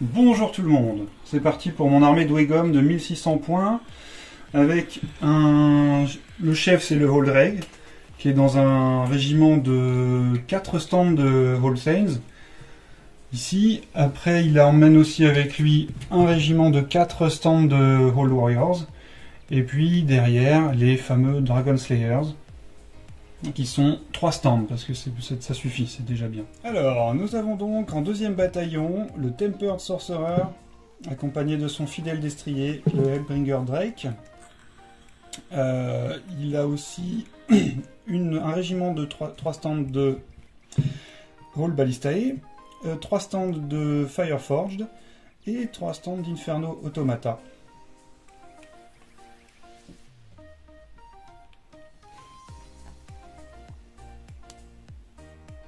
Bonjour tout le monde, c'est parti pour mon armée de Wegom de 1600 points avec le chef, c'est le Holdreg qui est dans un régiment de 4 stands de Holthains ici. Après il emmène aussi avec lui un régiment de 4 stands de Hold Warriors et puis derrière les fameux Dragon Slayers qui sont 3 stands, parce que ça suffit, c'est déjà bien. Alors, nous avons donc en deuxième bataillon le Tempered Sorcerer, accompagné de son fidèle destrier, le Hellbringer Drake. Il a aussi un régiment de 3 stands de Hold Ballistae, 3 stands de Fireforged et 3 stands d'Inferno Automata.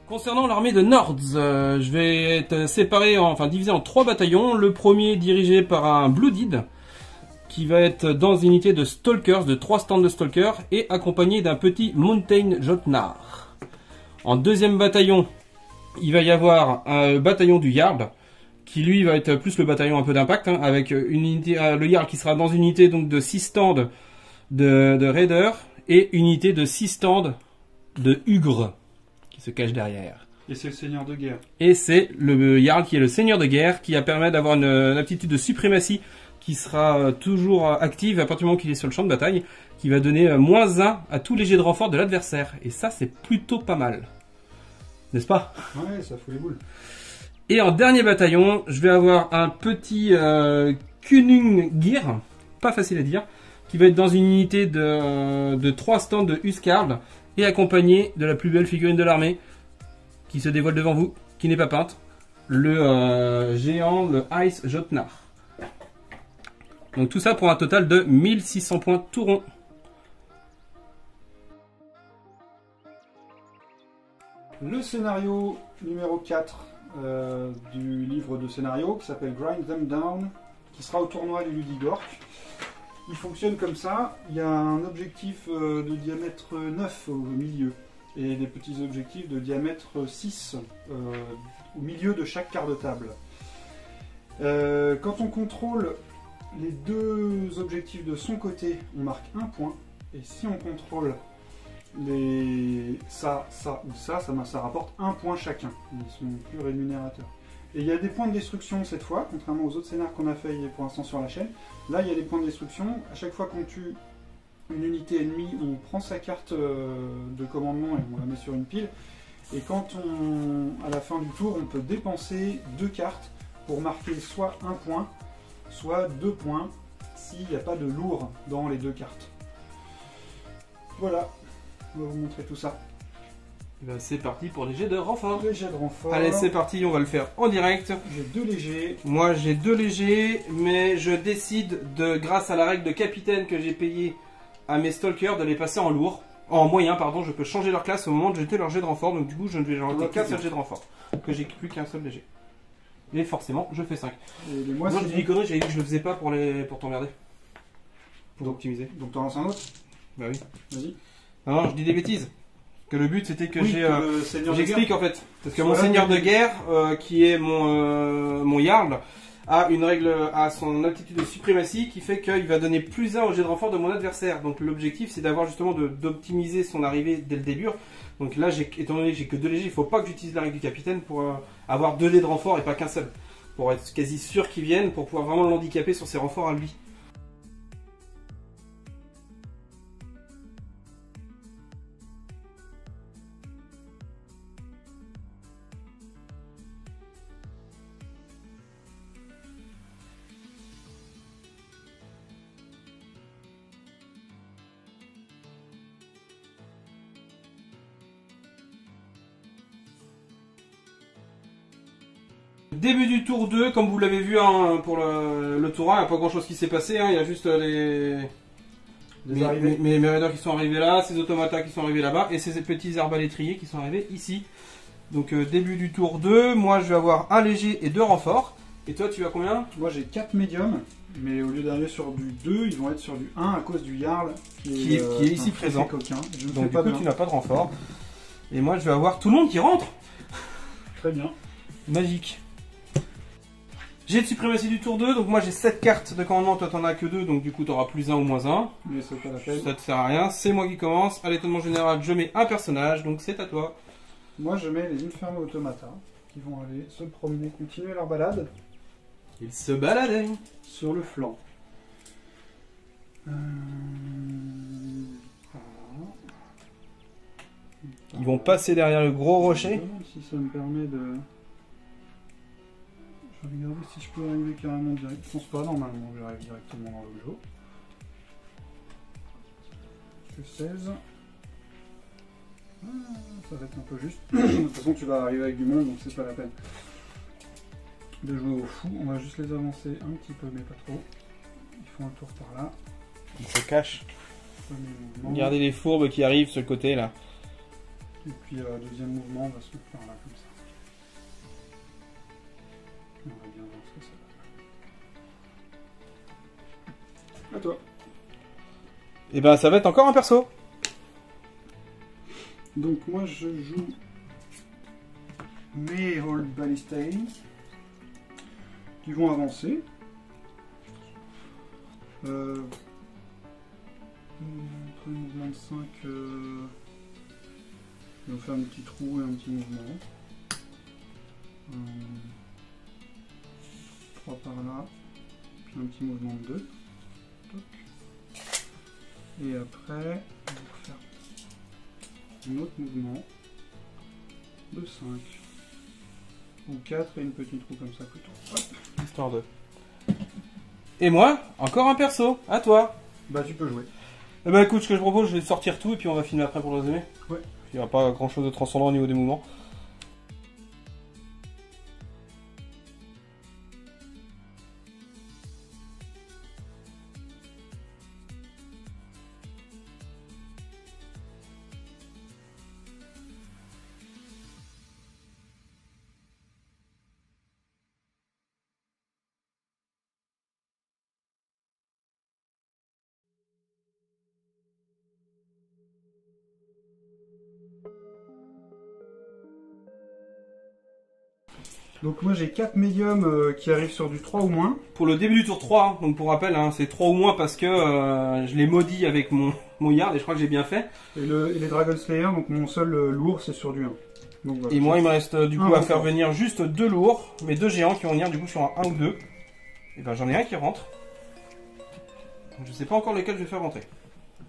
Concernant l'armée de Nords, je vais être divisé en 3 bataillons. Le premier dirigé par un Blooded, qui va être dans une unité de Stalkers, de 3 stands de Stalkers, et accompagné d'un petit Mountain Jotnar. En deuxième bataillon, il va y avoir un bataillon du Jarl, qui lui va être plus le bataillon un peu d'impact, avec une unité, le Jarl qui sera dans une unité donc de 6 stands de Raiders, et une unité de 6 stands de Hugre, se cache derrière. Et c'est le seigneur de guerre. Et c'est le Jarl qui est le seigneur de guerre, qui permet d'avoir une aptitude de suprématie qui sera toujours active à partir du moment qu'il est sur le champ de bataille, qui va donner -1 à tous les jets de renfort de l'adversaire. Et ça, c'est plutôt pas mal. N'est-ce pas? Ouais, ça fout les boules. Et en dernier bataillon, je vais avoir un petit Kunungir, pas facile à dire, qui va être dans une unité de 3 stands de Huskarl, et accompagné de la plus belle figurine de l'armée qui se dévoile devant vous, qui n'est pas peinte, le géant, le Ice Jotnar. Donc tout ça pour un total de 1600 points tout rond. Le scénario numéro 4 du livre de scénario qui s'appelle Grind Them Down, qui sera au tournoi du Ludigork. Il fonctionne comme ça, il y a un objectif de diamètre 9 au milieu et des petits objectifs de diamètre 6 au milieu de chaque quart de table. Quand on contrôle les deux objectifs de son côté, on marque 1 point, et si on contrôle ça ou ça rapporte 1 point chacun. Ils sont plus rémunérateurs. Et il y a des points de destruction cette fois, contrairement aux autres scénars qu'on a fait pour l'instant sur la chaîne. Là, il y a des points de destruction. À chaque fois qu'on tue une unité ennemie, on prend sa carte de commandement et on la met sur une pile. Et à la fin du tour, on peut dépenser 2 cartes pour marquer soit 1 point, soit 2 points, s'il n'y a pas de lourd dans les 2 cartes. Voilà, on va vous montrer tout ça. Ben c'est parti pour les jets de renfort. Les jets de renfort. Allez, c'est parti, on va le faire en direct. J'ai 2 légers. Moi, j'ai 2 légers, mais je décide, grâce à la règle de capitaine que j'ai payée à mes stalkers, de les passer en lourd. En moyen, pardon, je peux changer leur classe au moment de jeter leur jet de renfort, donc du coup, je ne vais jeter qu'un seul jet de renfort, que j'ai plus qu'un seul léger. Et forcément, je fais 5. Moi, je dis des conneries, j'avais dit que je le faisais pas pour t'emmerder. Pour optimiser. Donc t'en lances un autre? Bah oui. Vas-y. Non, je dis des bêtises. Que le but c'était que j'explique en fait. Parce que Soit mon seigneur de guerre, qui est mon Jarl, a une règle, a son aptitude de suprématie qui fait qu'il va donner +1 au jet de renfort de mon adversaire. Donc l'objectif c'est d'avoir justement d'optimiser son arrivée dès le début. Donc là, étant donné que j'ai que 2 légers, il ne faut pas que j'utilise la règle du capitaine pour avoir 2 jets de renfort et pas qu'un seul. Pour être quasi sûr qu'ils viennent, pour pouvoir vraiment l'handicaper sur ses renforts à lui. Début du tour 2, comme vous l'avez vu hein, pour le tour 1, il n'y a pas grand chose qui s'est passé, hein, il y a juste mes raiders qui sont arrivés là, ces automatas qui sont arrivés là-bas, et ces petits arbalétriers qui sont arrivés ici. Donc début du tour 2, moi je vais avoir un léger et 2 renforts. Et toi tu as combien? Moi j'ai 4 médiums, mais au lieu d'arriver sur du 2, ils vont être sur du 1 à cause du Jarl qui est ici présent. Coquin. Donc du coup tu n'as pas de renfort. Et moi je vais avoir tout le monde qui rentre. Très bien. Magique. J'ai de suprématie du tour 2, donc moi j'ai 7 cartes de commandement, toi t'en as que 2, donc du coup t'auras plus 1 ou moins 1. Mais c'est pas la peine. Ça te sert à rien, c'est moi qui commence. À l'étonnement général, je mets un personnage, donc c'est à toi. Moi je mets les Inferno Automata qui vont aller se promener, continuer leur balade Ils se baladaient. sur le flanc. Voilà. Ils vont passer derrière le gros Je me rocher. demande si ça me permet de... Je vais regarder si je peux arriver carrément direct. Je pense pas, normalement j'arrive directement dans le jeu. Je fais 16. Ah, ça va être un peu juste. De toute façon tu vas arriver avec du monde donc c'est pas la peine de jouer au fou. On va juste les avancer un petit peu mais pas trop. Ils font un tour par là. Ils se cachent. Premier mouvement. Regardez les fourbes qui arrivent sur le côté là. Et puis deuxième mouvement on va se mettre par là comme ça. On va bien voir ce que ça va. À toi. Et ben ça va être encore un perso. Donc moi je joue mes Hold Ballistae qui vont avancer. Après le mouvement de 5, ils vont faire un petit trou et un petit mouvement. 3 par là, puis un petit mouvement de 2. Et après, on va faire un autre mouvement de 5 ou 4 et une petite roue comme ça plutôt. Hop. Histoire de. Et moi, encore un perso. À toi. Bah tu peux jouer. Eh ben écoute, ce que je propose, je vais sortir tout et puis on va filmer après pour le résumer. Ouais. Il n'y aura pas grand chose de transcendant au niveau des mouvements. Donc moi j'ai 4 médiums qui arrivent sur du 3 ou moins. Pour le début du tour 3, hein, donc pour rappel, hein, c'est 3 ou moins parce que je l'ai maudit avec mon yard et je crois que j'ai bien fait. Et les Dragon Slayer, donc mon seul lourd c'est sur du 1. Donc, voilà. Et moi il me reste du coup Ah, à faire d'accord. venir juste 2 lourds, mais 2 géants qui vont venir du coup sur un 1 ou 2. Et ben j'en ai un qui rentre. Donc, je sais pas encore lequel je vais faire rentrer.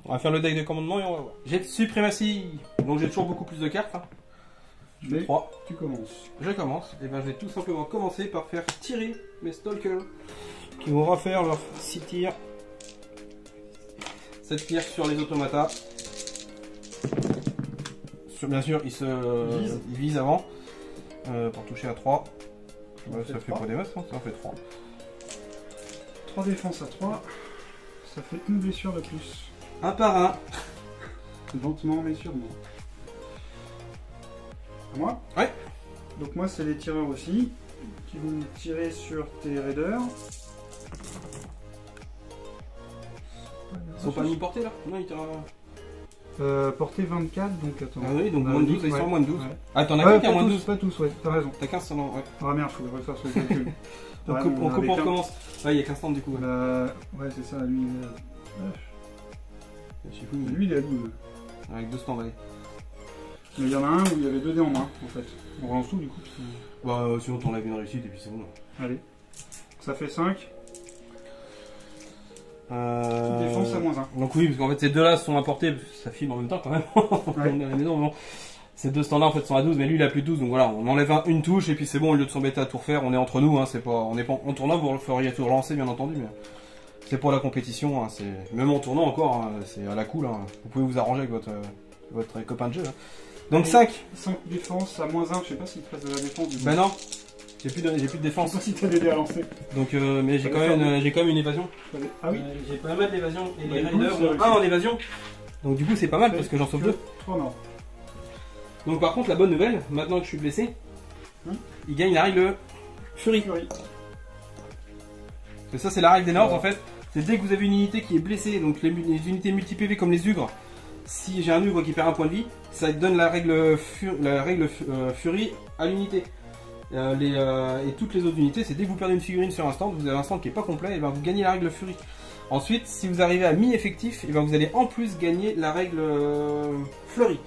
On va faire le deck de commandement et on va voir. J'ai de suprématie, donc j'ai toujours beaucoup plus de cartes. Hein. Je fais 3. Tu commences. Je commence, et ben je vais tout simplement commencer par faire tirer mes stalkers qui vont refaire leurs 6 tirs. 7 tirs sur les automatas. Bien sûr, ils visent avant pour toucher à 3. Ça fait pas des masses, hein, ça en fait 3. 3 défenses à 3. Ça fait une blessure de plus. Un par un. Lentement mais sûrement. À moi? Ouais. Donc moi c'est les tireurs aussi qui vont tirer sur tes raiders. Ils sont pas mis portés là? Non, ils tirent. Portée 24 donc attends. Ah oui, donc moins de 12, ils sont moins de 12. Ouais. Ah, t'en as Ouais, qu'un qui a moins de 12. pas tous, ouais, t'as raison. T'as 15 stands, ouais. Ah merde, faut que je refasse le calcul. Donc on recommence. Ouais, il y a 15 stands du coup. Ouais. Ouais, c'est ça, lui. Je suis fou. Lui il est à 12. Avec 2 stands, allez. Mais il y en a un où il y avait 2 dés en main en fait. On relance tout du coup. Bah, sinon t'enlèves une réussite et puis c'est bon. Allez. Ça fait 5. Défense à moins 1. Donc oui, parce qu'en fait ces deux-là sont apportés, ça filme en même temps quand même. On est à la maison, mais bon. Ces deux standards en fait sont à 12, mais lui il a plus de 12, donc voilà, on enlève une touche et puis c'est bon, au lieu de s'embêter à tout refaire, on est entre nous, hein, c'est pas, on est pas en tournant, vous feriez tout relancer bien entendu, mais c'est pour la compétition, hein, c'est même en tournant encore, hein, c'est à la cool, hein, vous pouvez vous arranger avec votre copain de jeu. Hein. Donc 5 défense à moins 1, je sais pas s'il te reste de la défense. Du coup. Ben non, j'ai plus de défense. Je sais pas si t'as des dés à lancer. Donc mais j'ai quand même une évasion. Ah oui. J'ai pas mal d'évasion et les Bah, raiders du coup, ont 1 en évasion. Donc du coup c'est pas mal parce que j'en sauve 2. 3 morts. Donc par contre la bonne nouvelle, maintenant que je suis blessé, il gagne la règle Fury. Et ça c'est la règle des Nords en fait. C'est dès que vous avez une unité qui est blessée, donc les unités multi-PV comme les Ugres, si j'ai un Ugre qui perd un point de vie, ça donne la règle Fury à l'unité. Et toutes les autres unités, c'est dès que vous perdez une figurine sur un stand, vous avez un stand qui n'est pas complet, et ben vous gagnez la règle Furie. Ensuite, si vous arrivez à mi-effectif, et ben vous allez en plus gagner la règle Fleurie.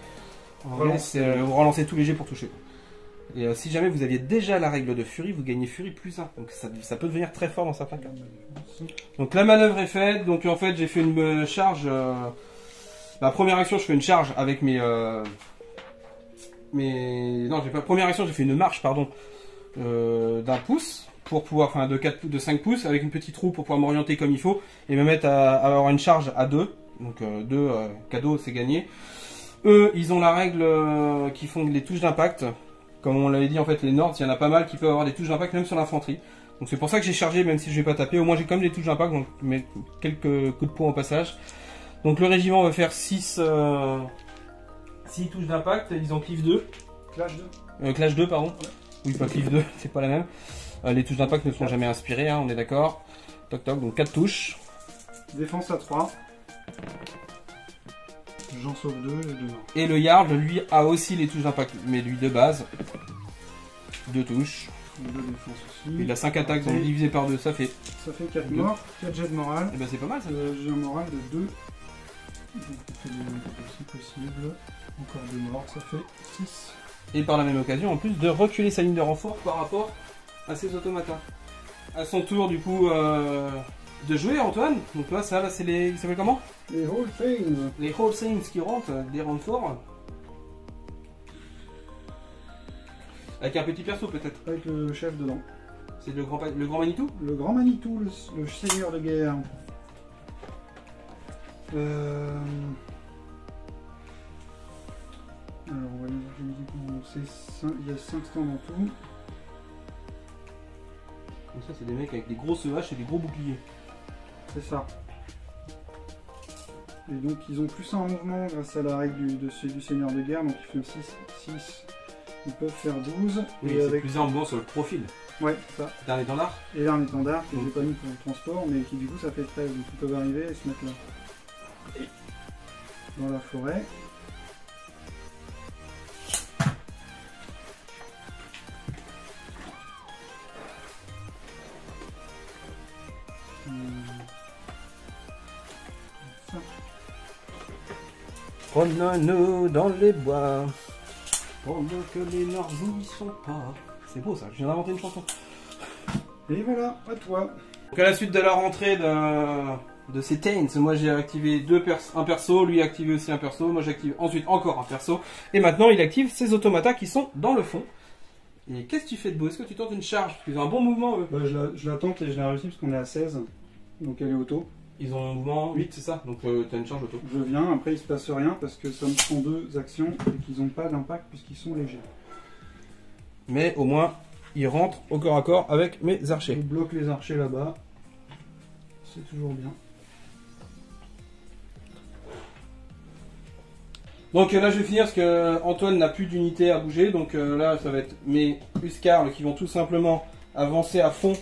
Vous relancez tous les jets pour toucher. Et si jamais vous aviez déjà la règle de Furie, vous gagnez Furie plus 1. Donc ça peut devenir très fort dans certains cas. Donc la manœuvre est faite. Donc en fait, j'ai fait une charge. Ma première action, je fais une charge avec Non, j'ai pas. Première action, j'ai fait une marche, pardon, d'un pouce pour pouvoir, enfin de 5 pouces avec une petite roue pour pouvoir m'orienter comme il faut et me mettre à avoir une charge à 2. Donc 2 cadeaux, c'est gagné. Eux, ils ont la règle qui font les touches d'impact. Comme on l'avait dit, en fait, les Nords, il y en a pas mal qui peuvent avoir des touches d'impact même sur l'infanterie. Donc c'est pour ça que j'ai chargé, même si je vais pas taper. Au moins, j'ai quand même des touches d'impact, donc je mets quelques coups de poing au passage. Donc le régiment va faire 6 touches d'impact. Ils ont cliff 2. Clash 2. Clash 2, pardon. Ouais. Oui, pas cliff 2, c'est pas la même. Les touches d'impact ne sont jamais inspirées, hein, on est d'accord. Toc toc, donc 4 touches. Défense à 3. J'en sauve 2 et 2 morts. Et le Yard, lui, a aussi les touches d'impact, mais lui de base. 2 touches. 2 défenses aussi. Il a 5 attaques, donc divisé par 2, ça fait 4 morts, 4 jets de morale. Et ben c'est pas mal ça. J'ai un moral de 2. Donc on fait si possible. Encore 2 morts, ça fait 6. Et par la même occasion, en plus de reculer sa ligne de renfort par rapport à ses automatas. À son tour, du coup, de jouer, Antoine. Donc là, ça, là, c'est les. Ils s'appellent comment? Les Whole Things. Les Whole Things qui rentrent, des renforts. Avec un petit perso, peut-être. Avec le chef dedans. C'est le grand Manitou? Le grand Manitou, le seigneur de guerre. Alors, on va il y a 5 stands en tout. Comme ça, c'est des mecs avec des grosses haches et des gros boucliers. C'est ça. Et donc, ils ont plus 1 en mouvement grâce à la règle du seigneur de guerre. Donc, ils font 6. Ils peuvent faire 12. Oui, et avec plus 1 en mouvement sur le profil. Ouais, ça. Dernier étendard. Et là, un étendard que j'ai pas mis pour le transport, mais qui du coup, ça fait 13. Donc, ils peuvent arriver et se mettre là. Dans la forêt. Promenons-nous dans les bois, pendant que les Nords n'y sont pas. C'est beau ça, je viens d'inventer une chanson. Et voilà, à toi. Donc à la suite de la rentrée de ces Taints, moi j'ai activé un perso, lui a activé aussi un perso, moi j'active ensuite encore un perso, et maintenant il active ses automatas qui sont dans le fond. Et qu'est-ce que tu fais de beau? Est-ce que tu tentes une charge? Parce qu'ils ont un bon mouvement eux. Bah, je la tente et je l'ai réussi parce qu'on est à 16, donc elle est auto. Ils ont un mouvement 8, c'est ça? Donc t'as une charge auto. Je viens, après il se passe rien parce que ça me prend 2 actions et qu'ils n'ont pas d'impact puisqu'ils sont légers. Mais au moins, ils rentrent au corps à corps avec mes archers. Je bloque les archers là-bas, c'est toujours bien. Donc là je vais finir parce que Antoine n'a plus d'unité à bouger, donc là ça va être mes Huscarls qui vont tout simplement avancer à fond.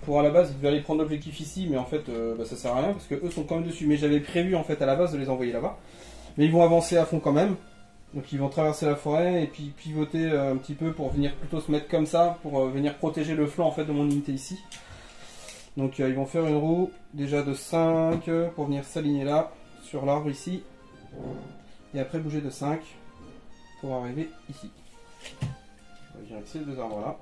Pour à la base, je vais aller prendre l'objectif ici, mais en fait ça sert à rien parce que eux sont quand même dessus. Mais j'avais prévu en fait à la base de les envoyer là-bas. Mais ils vont avancer à fond quand même. Donc ils vont traverser la forêt et puis pivoter un petit peu pour venir plutôt se mettre comme ça, pour venir protéger le flanc en fait de mon unité ici. Donc ils vont faire une roue déjà de 5 pour venir s'aligner là, sur l'arbre ici. Et après bouger de 5 pour arriver ici. On va venir avec ces 2 arbres là.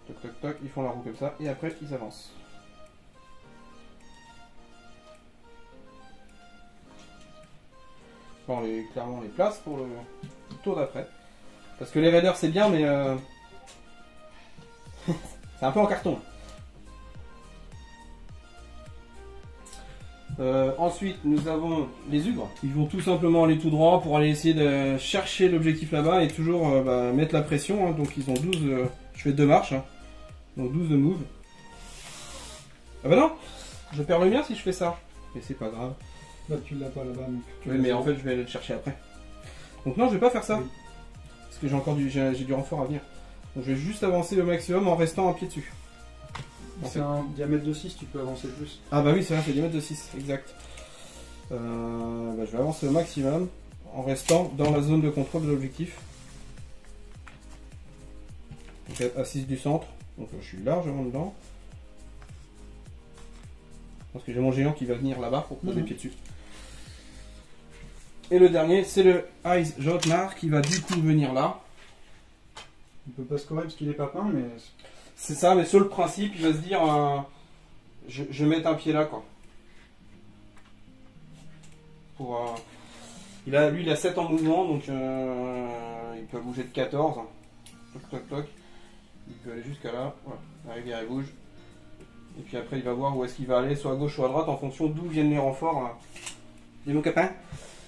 Toc toc toc, ils font la roue comme ça et après ils avancent. Bon, clairement on les place pour le tour d'après. Parce que les raiders c'est bien mais c'est un peu en carton. Ensuite nous avons les Ugres. Ils vont tout simplement aller tout droit pour aller essayer de chercher l'objectif là-bas et toujours mettre la pression. Hein. Donc ils ont 12, je fais 2 marches. Hein. Donc 12 de move. Ah bah non, je perds le mien si je fais ça. Mais c'est pas grave. Là tu l'as pas là-bas. Oui mais en fait je vais aller le chercher après. Donc non je vais pas faire ça. Oui. Parce que j'ai encore du renfort à venir. Donc je vais juste avancer le maximum en restant un pied dessus. C'est un diamètre de 6, tu peux avancer plus. Ah bah oui c'est vrai, c'est diamètre de 6, exact. Je vais avancer au maximum en restant dans la zone de contrôle de l'objectif. Donc assise du centre, donc je suis largement dedans. Parce que j'ai mon géant qui va venir là-bas pour poser les pieds dessus. Et le dernier, c'est le Ice Jotnar qui va du coup venir là. Il peut pas scorer parce qu'il est pas peint, mais... C'est ça, mais sur le principe, il va se dire, je vais mettre un pied là, quoi. Pour, lui, il a 7 en mouvement, donc il peut bouger de 14. Toc, toc, toc. Il peut aller jusqu'à là. Voilà. La rivière, il bouge. Et puis après, il va voir où est-ce qu'il va aller, soit à gauche, soit à droite, en fonction d'où viennent les renforts. Et mon copain.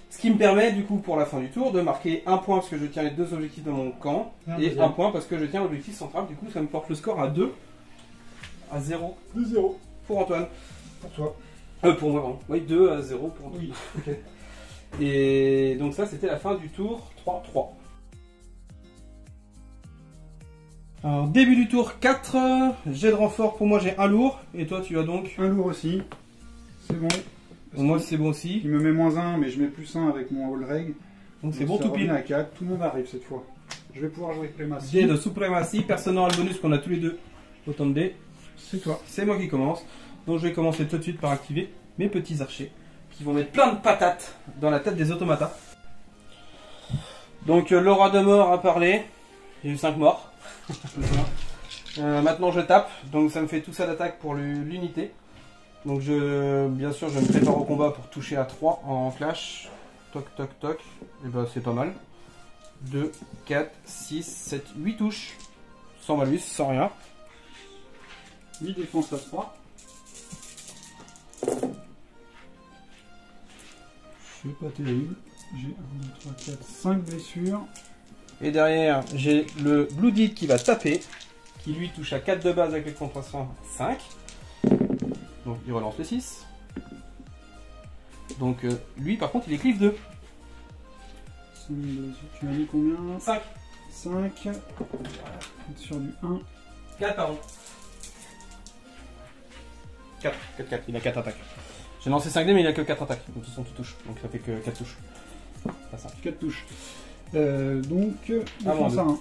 Ce qui me permet, du coup, pour la fin du tour, de marquer un point parce que je tiens les 2 objectifs de mon camp. Et un point parce que je tiens l'objectif central. Du coup, ça me porte le score à 2. À 0. 2-0. Pour Antoine. Pour toi. Pour moi, pardon. Oui, 2 à 0 pour Antoine. Oui, ok. Et donc ça, c'était la fin du tour 3-3. Alors, début du tour 4. Jet de renfort, pour moi, j'ai un lourd. Et toi, tu as donc... Un lourd aussi. C'est bon. Moi, c'est bon aussi. Il me met -1, mais je mets +1 avec mon All Reg. Donc c'est bon tout pile. À 4. Tout le monde arrive cette fois. Je vais pouvoir jouer Plématie. Jet de suprématie. Personne n'aura le bonus qu'on a tous les deux. Autant de dés. C'est toi. C'est moi qui commence. Donc je vais commencer tout de suite par activer mes petits archers. Qui vont mettre plein de patates dans la tête des automatas. Donc Laura de mort a parlé. J'ai eu 5 morts. Maintenant je tape. Donc ça me fait tout ça d'attaque pour l'unité. Donc bien sûr je me prépare au combat pour toucher à 3 en flash. Toc toc toc. Et ben c'est pas mal. 2, 4, 6, 7, 8 touches. Sans malus, sans rien. 8 défense à 3. C'est pas terrible. J'ai 1, 2, 3, 4, 5 blessures. Et derrière j'ai le Blue Deed qui va taper. Qui lui touche à 4 de base avec les contrastions 5. Donc il relance le 6. Donc lui par contre il est cliff 2. Tu m'as mis combien? 5. 5. Sur du 1. 4 pardon. 4, 4, 4, il a 4 attaques. J'ai lancé 5 dés mais il a que 4 attaques. Donc ils sont tout touches. Donc ça fait que 4 touches. Pas 5. 4 touches. Donc défense à 1.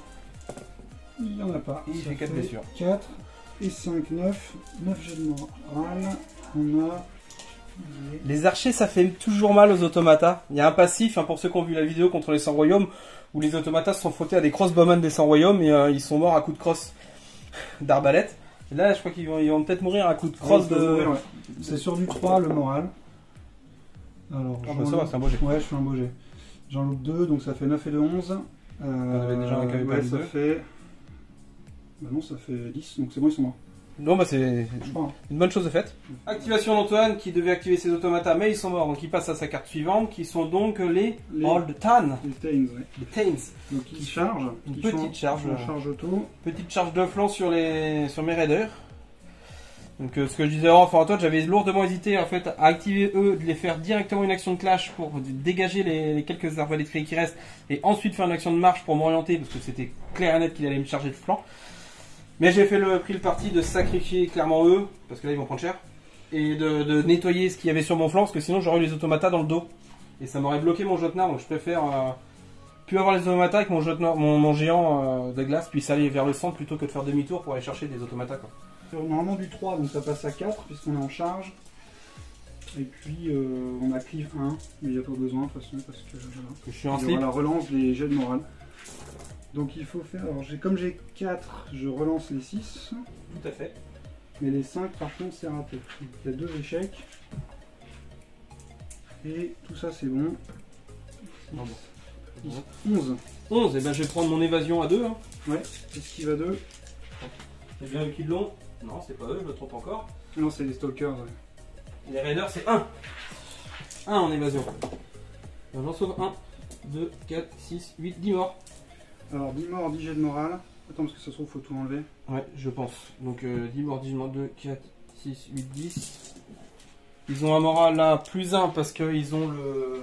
Il n'y en a pas. Il fait 4 blessures. 4 et 5, 9. 9 jets de morale. On a... Les archers, ça fait toujours mal aux automatas. Il y a un passif, pour ceux qui ont vu la vidéo contre les 100 royaumes, où les automatas se sont frottés à des crossbowmen des 100 royaumes et ils sont morts à coups de crosse d'arbalète. Et là, je crois qu'ils vont peut-être mourir à coups de crosse de... Ouais. C'est sur du 3, le moral. Alors, ça va, c'est un beau jet. Ouais, je fais un beau jet. J'en loupe 2, donc ça fait 9 et de 11. On avait déjà un qui avait ouais, pas ça 2. fait... Bah non, ça fait 10, donc c'est bon, ils sont morts. Non, bah c'est Je crois. une bonne chose de faite. Activation d'Antoine qui devait activer ses automatas, mais ils sont morts. Donc il passe à sa carte suivante, qui sont donc les Old Tan. Les Tains, ouais. Les Tains. Donc ils chargent. Une petite charge. Charge auto. Petite charge de flanc sur mes raiders. Donc ce que je disais avant, Antoine, j'avais lourdement hésité en fait à activer eux, de les faire directement une action de clash pour dégager les quelques arbalètes qui restent, et ensuite faire une action de marche pour m'orienter, parce que c'était clair et net qu'il allait me charger de flanc. Mais j'ai pris le parti de sacrifier clairement eux, parce que là ils vont prendre cher, et de nettoyer ce qu'il y avait sur mon flanc, parce que sinon j'aurais eu les automatas dans le dos. Et ça m'aurait bloqué mon Jotnar, donc je préfère plus avoir les automatas et que mon géant de glace puisse aller vers le centre plutôt que de faire demi-tour pour aller chercher des automatas, quoi. Normalement du 3, donc ça passe à 4 puisqu'on est en charge. Et puis on a cleave 1, mais il n'y a pas besoin de toute façon parce que voilà. Je suis en Il y slip. aura la relance des jets de morale. Donc il faut faire, alors comme j'ai 4, je relance les 6. Tout à fait. Mais les 5 par contre c'est raté. Donc, il y a 2 échecs. Et tout ça c'est bon. Non, bon. 11. 11, et ben je vais prendre mon évasion à 2. Hein. Ouais, esquive à 2. C'est bien eux qui l'ont. Non, c'est pas eux, je me trompe encore. Non, c'est les stalkers. Ouais. Les raiders, c'est 1. 1 en évasion. J'en sauve 1, 2, 4, 6, 8, 10 morts. Alors 10 morts, 10 jets de morale. Attends, parce que ça se trouve, faut tout enlever. Ouais, je pense. Donc 10 morts, 10 morts, 2, 4, 6, 8, 10. Ils ont un moral là, plus 1 parce qu'ils ont le...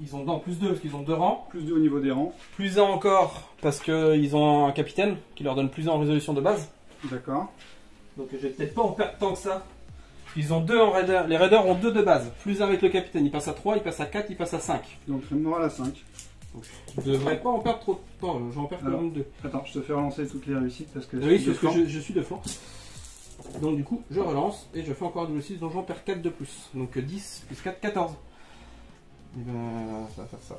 Ils ont dans plus 2 parce qu'ils ont 2 rangs. Plus 2 au niveau des rangs. Plus 1 encore parce qu'ils ont un capitaine qui leur donne plus 1 en résolution de base. D'accord. Donc je vais peut-être pas en perdre tant que ça. Ils ont 2 en raider. Les raiders ont 2 de base. Plus 1 avec le capitaine. Il passe à 3, il passe à 4, il passe à 5. Donc le moral à 5. Donc, je devrais pas en perdre trop de temps, j'en perds quand même 2. Attends, je te fais relancer toutes les réussites parce que... Oui, parce que je suis de flanc. Donc du coup, je relance et je fais encore un double 6, donc j'en perds 4 de plus. Donc 10 plus 4, 14. Et ben, ça va faire ça.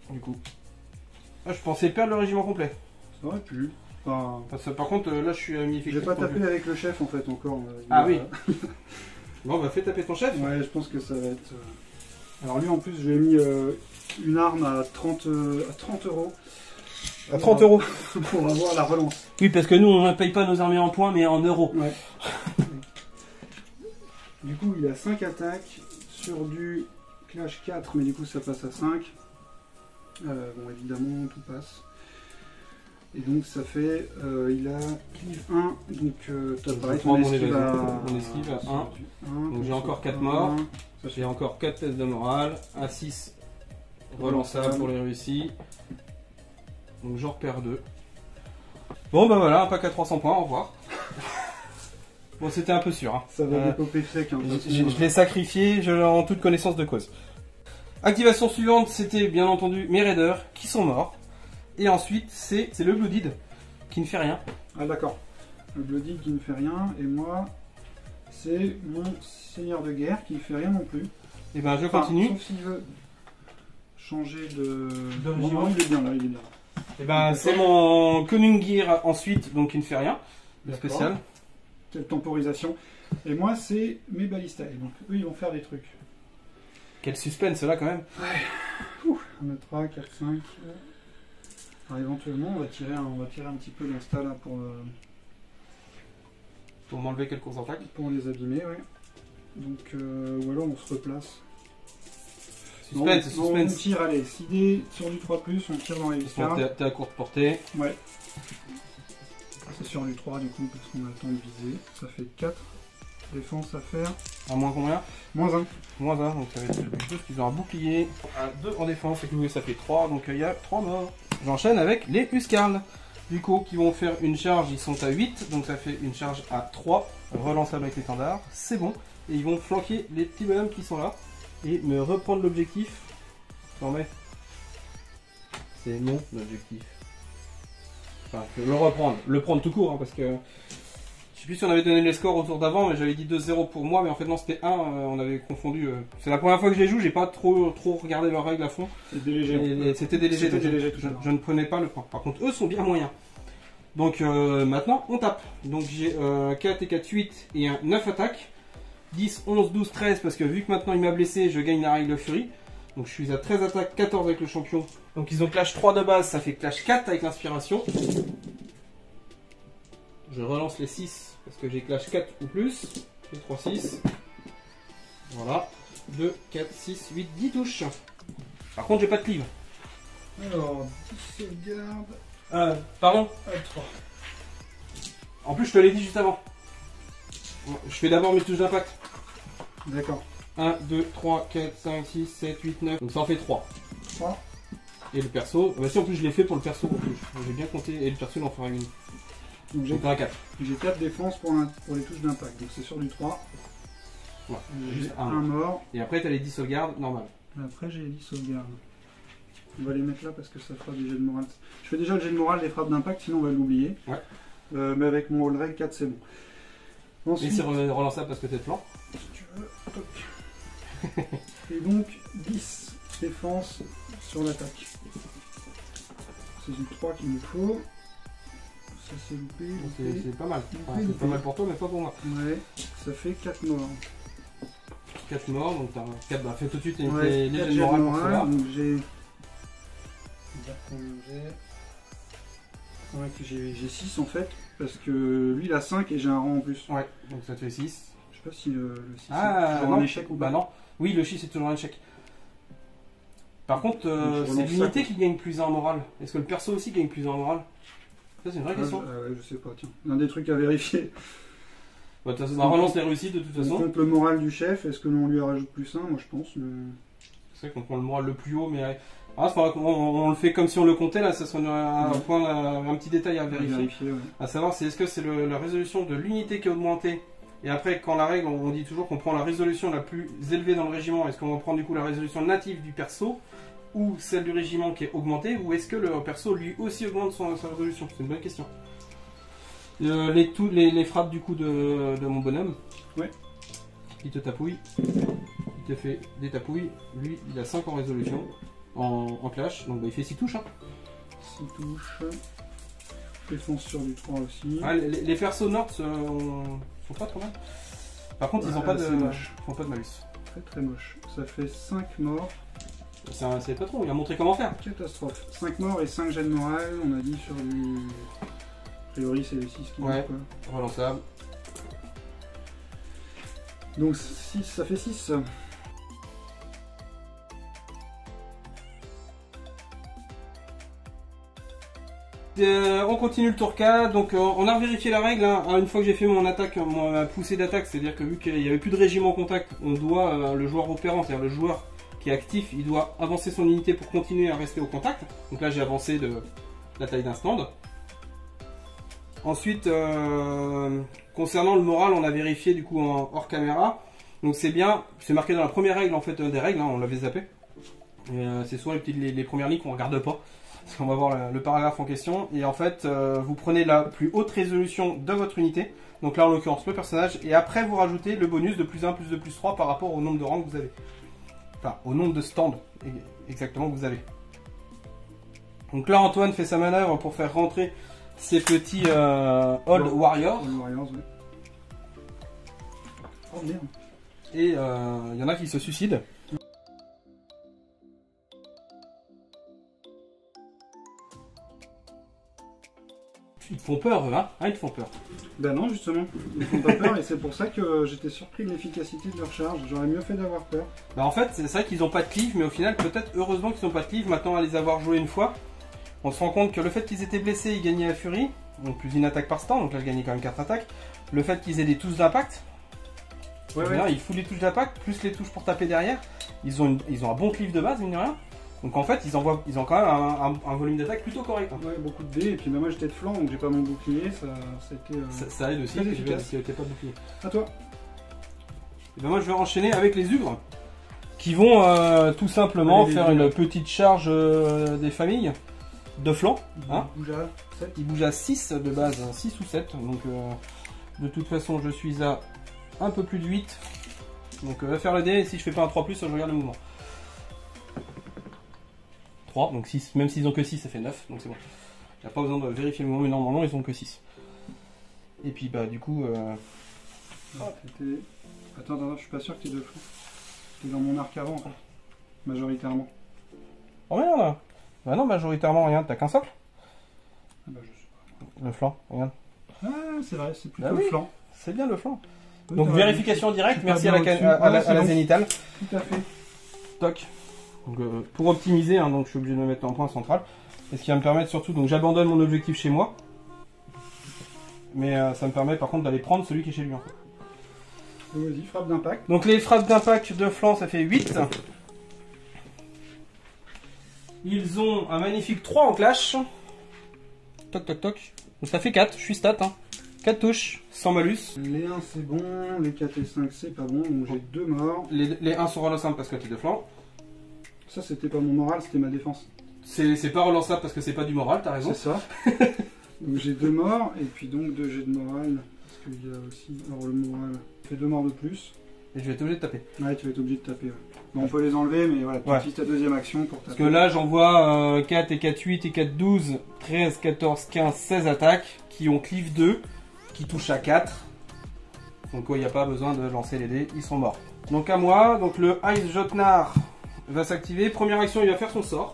Du coup. Ah, je pensais perdre le régiment complet. Ça aurait pu. Enfin, Par contre, là, je suis mi-effectif. j'ai pas tapé avec le chef en fait encore. Ah oui. Bon, bah fais taper ton chef. Ouais, je pense que ça va être... Alors lui en plus, je lui ai mis une arme à 30 euros. À 30 euros. Pour avoir la relance. Oui, parce que nous, on ne paye pas nos armées en points, mais en euros. Ouais. Du coup, il a 5 attaques sur du clash 4, mais du coup, ça passe à 5. Bon, évidemment, tout passe. Et donc, ça fait... il a clive 1, donc t'as pareil, prends ton esquive à... mon esquive à 1. Donc j'ai encore 4 morts. J'ai encore 4 tests de morale. À 6 relançables pour les réussis. Donc j'en repère 2. Bon bah voilà, un pack à 300 points, au revoir. Bon, c'était un peu sûr. Hein. Ça va dépoper sec. Hein, je l'ai sacrifié, en toute connaissance de cause. Activation suivante, c'était bien entendu mes raiders qui sont morts. Et ensuite, c'est le Blooded qui ne fait rien. Ah d'accord. Le Blooded qui ne fait rien, et moi, c'est mon seigneur de guerre qui ne fait rien non plus. Et ben je continue. Sauf s'il veut changer de... régiment. Il est bien là, il est bien. Et ben c'est mon Konungir ensuite, donc qui ne fait rien. Le spécial. Quelle temporisation. Et moi, c'est mes balistas. Et donc eux, ils vont faire des trucs. Quel suspense là quand même. Ouais. Ouh, 1, 2, 3, 4, 5. Alors éventuellement, on va tirer un petit peu l'insta là pour m'enlever quelques attaques. Pour les abîmer, ouais. Donc, ou alors on se replace. Suspense. On tire, allez, 6 dés sur du 3+, on tire dans les viscards. T'es à courte portée. Ouais. C'est sur du 3 du coup, parce qu'on a le temps de viser. Ça fait 4. Défense à faire. À moins combien? Moins 1. Moins 1, donc ça va être deux qui ont un bouclier. À 2 en défense, et que ça fait 3, donc il y a 3 morts. J'enchaîne avec les Huskarls. Du coup, qui vont faire une charge, ils sont à 8, donc ça fait une charge à 3, relançable avec l'étendard, c'est bon. Et ils vont flanquer les petits bonhommes qui sont là, et me reprendre l'objectif. Non mais, c'est mon objectif. Enfin, le prendre tout court, hein, parce que... Je sais plus si on avait donné les scores au tour d'avant, mais j'avais dit 2-0 pour moi, mais en fait non, c'était 1, on avait confondu. C'est la première fois que je les joue, j'ai pas trop regardé leurs règles à fond. C'était délégué. C'était délégué, je ne prenais pas le point. Par contre, eux sont bien moyens. Donc maintenant, on tape. Donc j'ai 4 et 4, 8 et un 9 attaques. 10, 11, 12, 13, parce que vu que maintenant il m'a blessé, je gagne la règle de furie. Donc je suis à 13 attaques, 14 avec le champion. Donc ils ont clash 3 de base, ça fait clash 4 avec l'inspiration. Je relance les 6 parce que j'ai clash 4 ou plus. J'ai 3, 6. Voilà. 2, 4, 6, 8, 10 touches. Par contre, j'ai pas de cleave. Alors, 10 sauvegardes. Pardon 3. En plus, je te l'ai dit juste avant. Je fais d'abord mes touches d'impact. D'accord. 1, 2, 3, 4, 5, 6, 7, 8, 9. Donc ça en fait 3. 3. Et le perso, bah si en plus je l'ai fait pour le perso en plus. J'ai bien compté et le perso il en fera une. Donc j'ai un 4. J'ai 4 défenses pour les touches d'impact. Donc c'est sur du 3. Ouais, J'ai un mort. Et après tu as les 10 sauvegardes normales. Après j'ai les 10 sauvegardes. On va les mettre là parce que ça fera des jets de morale. Je fais déjà le jet de morale des frappes d'impact, sinon on va l'oublier. Ouais. Mais avec mon All Reg 4 c'est bon. Ensuite, et c'est relançable parce que t'es de flanc. Si tu veux, toc. Et donc 10 défense sur l'attaque. C'est du 3 qu'il me faut. Ça c'est loupé. C'est pas mal. Enfin, c'est pas mal pour toi mais pas pour moi. Ouais, ça fait 4 morts. 4 morts, donc t'as 4, bah fais tout de suite les jets de morale pour cela. cela. Donc j'ai... J'ai 6 en fait, parce que lui il a 5 et j'ai un rang en plus. Ouais, donc ça te fait 6. Je sais pas si le 6 est toujours un échec ou pas. Bah non, oui le 6 c'est toujours un échec. Par contre, c'est l'unité qui gagne plus 1 en morale. Est-ce que le perso aussi gagne plus 1 en morale? Ça c'est une vraie question. Je sais pas, tiens. Un des trucs à vérifier. Bah, on relance les réussites de toute façon. On compte le moral du chef, est-ce que l'on lui rajoute plus 1? Moi je pense. Mais... C'est vrai qu'on prend le moral le plus haut, mais... Ah, on le fait comme si on le comptait, là, ça serait un petit détail à vérifier. Ouais. À savoir, est-ce que c'est la résolution de l'unité qui est augmentée. Et après, quand la règle, on dit toujours qu'on prend la résolution la plus élevée dans le régiment. Est-ce qu'on va prendre du coup la résolution native du perso ou celle du régiment qui est augmentée, ou est-ce que le perso lui aussi augmente sa résolution? C'est une bonne question. Les frappes du coup de mon bonhomme. Ouais. Il te tapouille. Il te fait des tapouilles. Lui, il a 5 en résolution. En clash. Donc bah, il fait 6 touches. Hein. 6 touches. Défense sur du 3 aussi. Ah, les persos Nord sont pas trop mal. Par contre, ils ont pas de malus. Très très moche. Ça fait 5 morts. C'est pas trop, il a montré comment faire. Catastrophe. 5 morts et 5 jets de morale. On a dit sur du... A priori, c'est les 6 qui ouais. quoi. Relançable. Donc 6, ça fait 6. On continue le tour 4, donc on a vérifié la règle, hein. Une fois que j'ai fait mon attaque, ma poussée d'attaque, c'est-à-dire que vu qu'il n'y avait plus de régiment en contact, on doit, le joueur opérant, c'est-à-dire le joueur qui est actif, il doit avancer son unité pour continuer à rester au contact. Donc là j'ai avancé de la taille d'un stand. Ensuite, concernant le moral, on a vérifié du coup hors caméra. Donc c'est bien, c'est marqué dans la première règle en fait des règles, hein, on l'avait zappé. C'est souvent les premières lignes qu'on regarde pas. Parce qu'on va voir le paragraphe en question. Et en fait, vous prenez la plus haute résolution de votre unité. Donc là, en l'occurrence, le personnage. Et après, vous rajoutez le bonus de plus 1, plus 2, plus 3 par rapport au nombre de rangs que vous avez. Enfin, au nombre de stands exactement que vous avez. Donc là, Antoine fait sa manœuvre pour faire rentrer ses petits Old Warriors. Old Warriors, oui. Oh merde. Et il y en a qui se suicident. Ils te font peur, eux, hein? Ils te font peur. Ben non, justement. Ils font pas peur et c'est pour ça que j'étais surpris de l'efficacité de leur charge. J'aurais mieux fait d'avoir peur. Bah en fait, c'est vrai qu'ils n'ont pas de cleave, mais au final, peut-être heureusement qu'ils n'ont pas de cleave. Maintenant, à les avoir joués une fois, on se rend compte que le fait qu'ils étaient blessés, ils gagnaient la furie. Donc plus une attaque par stand, donc là je gagnais quand même 4 attaques. Le fait qu'ils aient des touches d'impact, ouais. Ils foutent les touches d'impact, plus les touches pour taper derrière. Ils ont un bon cleave de base, mine de rien. Donc en fait, ils ont quand même un volume d'attaque plutôt correct. Hein. Ouais, beaucoup de dés, et puis bah, moi j'étais de flanc, donc j'ai pas mon bouclier, ça a été... Ça aide aussi, efficace. Si t'es pas bouclier. À toi. Et ben moi je vais enchaîner avec les Ugres, qui vont tout simplement faire une petite charge des familles de flanc. Hein. Il bouge à 6 de base, 6 ou 7, donc de toute façon je suis à un peu plus de 8. Donc va faire le dé, et si je fais pas un 3+, je regarde le mouvement. 3, donc 6, même s'ils ont que 6, ça fait 9, donc c'est bon. Il n'y a pas besoin de vérifier le mouvement, mais normalement ils ont que 6. Et puis bah du coup... Attends, je suis pas sûr que t'es de flanc. T'es dans mon arc avant, majoritairement. Oh merde. Bah non, majoritairement, regarde, t'as qu'un socle. Ah bah je sais pas. Le flanc, regarde. Ah c'est vrai, c'est plutôt bah oui, le flanc. C'est bien le flanc. Donc vérification directe, merci à la Zénithale. Tout à fait. Toc. Donc, pour optimiser, hein, donc je suis obligé de me mettre en point central. Et ce qui va me permettre surtout, donc j'abandonne mon objectif chez moi. Mais ça me permet par contre d'aller prendre celui qui est chez lui en fait. Vas-y, frappe d'impact. Donc les frappes d'impact de flanc, ça fait 8. Ils ont un magnifique 3 en clash. Toc toc toc. Donc ça fait 4, je suis stat. Hein. 4 touches, sans malus. Les 1 c'est bon, les 4 et 5 c'est pas bon, donc j'ai 2 morts. Les 1 sont relançables parce que tu es de flanc. Ça c'était pas mon moral, c'était ma défense. C'est pas relançable parce que c'est pas du moral, t'as raison. C'est ça. Donc j'ai 2 morts, et puis donc 2 jets de morale. Parce qu'il y a aussi... Alors le moral fait 2 morts de plus. Et je vais être obligé de taper. Ouais, tu vas être obligé de taper. Ouais. Bon, on peut les enlever, mais voilà, tu utilises ta deuxième action pour taper. Parce que là, j'en vois 4 et 4, 8 et 4, 12, 13, 14, 15, 16 attaques qui ont cleave 2, qui touchent à 4. Donc il n'y a pas besoin de lancer les dés, ils sont morts. Donc à moi, donc le Ice Jotnar va s'activer. Première action, il va faire son sort,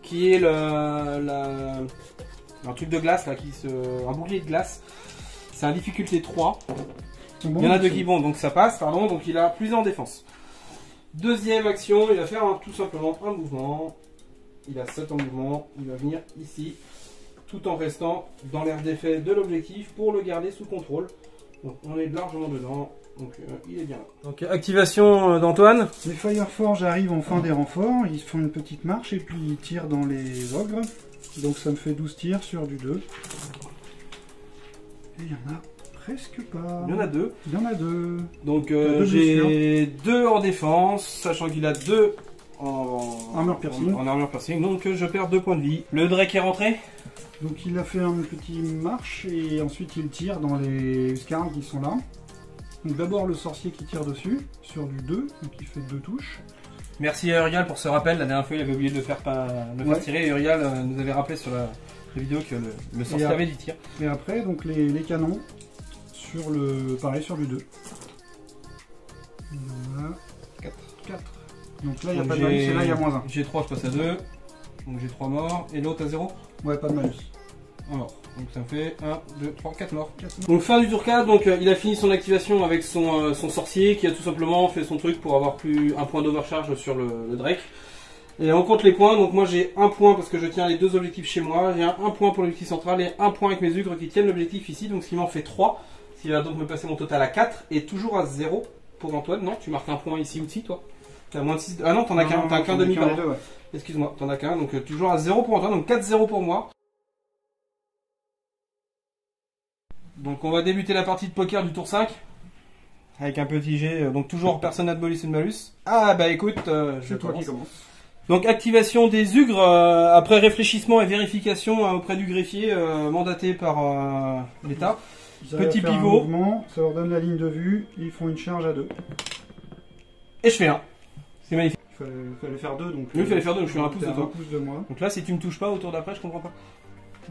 qui est un truc de glace, là, un bouclier de glace. C'est un difficulté 3. Bon, il y en a 2 qui vont, donc ça passe, pardon, donc il a plus en défense. Deuxième action, il va faire tout simplement un mouvement. Il a 7 en mouvement, il va venir ici, tout en restant dans l'air d'effet de l'objectif pour le garder sous contrôle. Donc on est largement dedans, donc il est bien là. Donc activation d'Antoine. Les Fireforge arrivent en fin des renforts, ils font une petite marche et puis ils tirent dans les ogres. Donc ça me fait 12 tirs sur du 2. Et il y en a presque pas. Il y en a 2. Il y en a 2. Donc j'ai 2 en défense, sachant qu'il a 2 Armor piercing. En armor piercing, donc je perds 2 points de vie. Le Drake est rentré. Donc il a fait une petite marche et ensuite il tire dans les Huskarls qui sont là. Donc d'abord le sorcier qui tire dessus, sur du 2, donc il fait 2 touches. Merci à Uriel pour ce rappel, la dernière fois il avait oublié de le faire, tirer et Uriel nous avait rappelé sur la vidéo que le sorcier avait du tir. Et après donc les canons, sur le pareil sur du 2. Voilà. 4. Donc là il n'y a pas de malus et là il y a -1. J'ai 3, je passe à 2. Donc j'ai 3 morts. Et l'autre à 0. Ouais, pas de malus. Un mort. Donc ça me fait 1, 2, 3, 4 morts. Donc fin du tour 4, donc il a fini son activation avec son sorcier qui a tout simplement fait son truc pour avoir un point d'overcharge sur le Drake. Et on compte les points, donc moi j'ai 1 point parce que je tiens les 2 objectifs chez moi. J'ai 1 point pour l'objectif central et 1 point avec mes ugres qui tiennent l'objectif ici, donc ce qui m'en fait 3. Ce qui va donc me passer mon total à 4 et toujours à 0 pour Antoine. Non, tu marques un point ici ou ici toi. T'as moins de 6. Ah non, t'en as qu'un, t'as qu'un demi par ouais. Excuse-moi, t'en as qu'un, donc toujours à 0 pour Antoine, donc 4-0 pour moi. Donc on va débuter la partie de poker du tour 5. Avec un petit jet, donc toujours personne n'a de bonus et de malus. Ah bah écoute, c'est toi qui commence. Donc activation des ugres, après réfléchissement et vérification auprès du greffier, mandaté par l'État. Petit pivot. Mouvement, ça leur donne la ligne de vue, ils font une charge à 2. Et je fais 1. C'est magnifique. Il fallait faire 2, donc... Oui, il fallait faire 2, donc je suis un pouce de toi. Un pouce de moi. Donc là, si tu me touches pas au tour d'après, je comprends pas.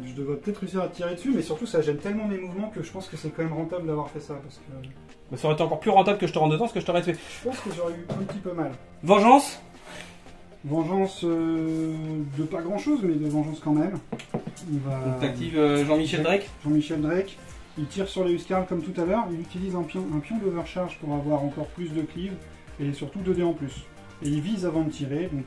Je devrais peut-être réussir à tirer dessus, mais surtout ça gêne tellement mes mouvements que je pense que c'est quand même rentable d'avoir fait ça. Parce que... bah, ça aurait été encore plus rentable que je te rentre dedans, ce que je t'aurais fait. Je pense que j'aurais eu un petit peu mal. Vengeance. Vengeance de pas grand chose, mais de vengeance quand même. On va... Donc t'actives Jean-Michel Drake. Jean-Michel Drake. Il tire sur les Huskarls comme tout à l'heure. Il utilise un pion d'overcharge pour avoir encore plus de cleave et surtout 2 dés en plus. Et il vise avant de tirer, donc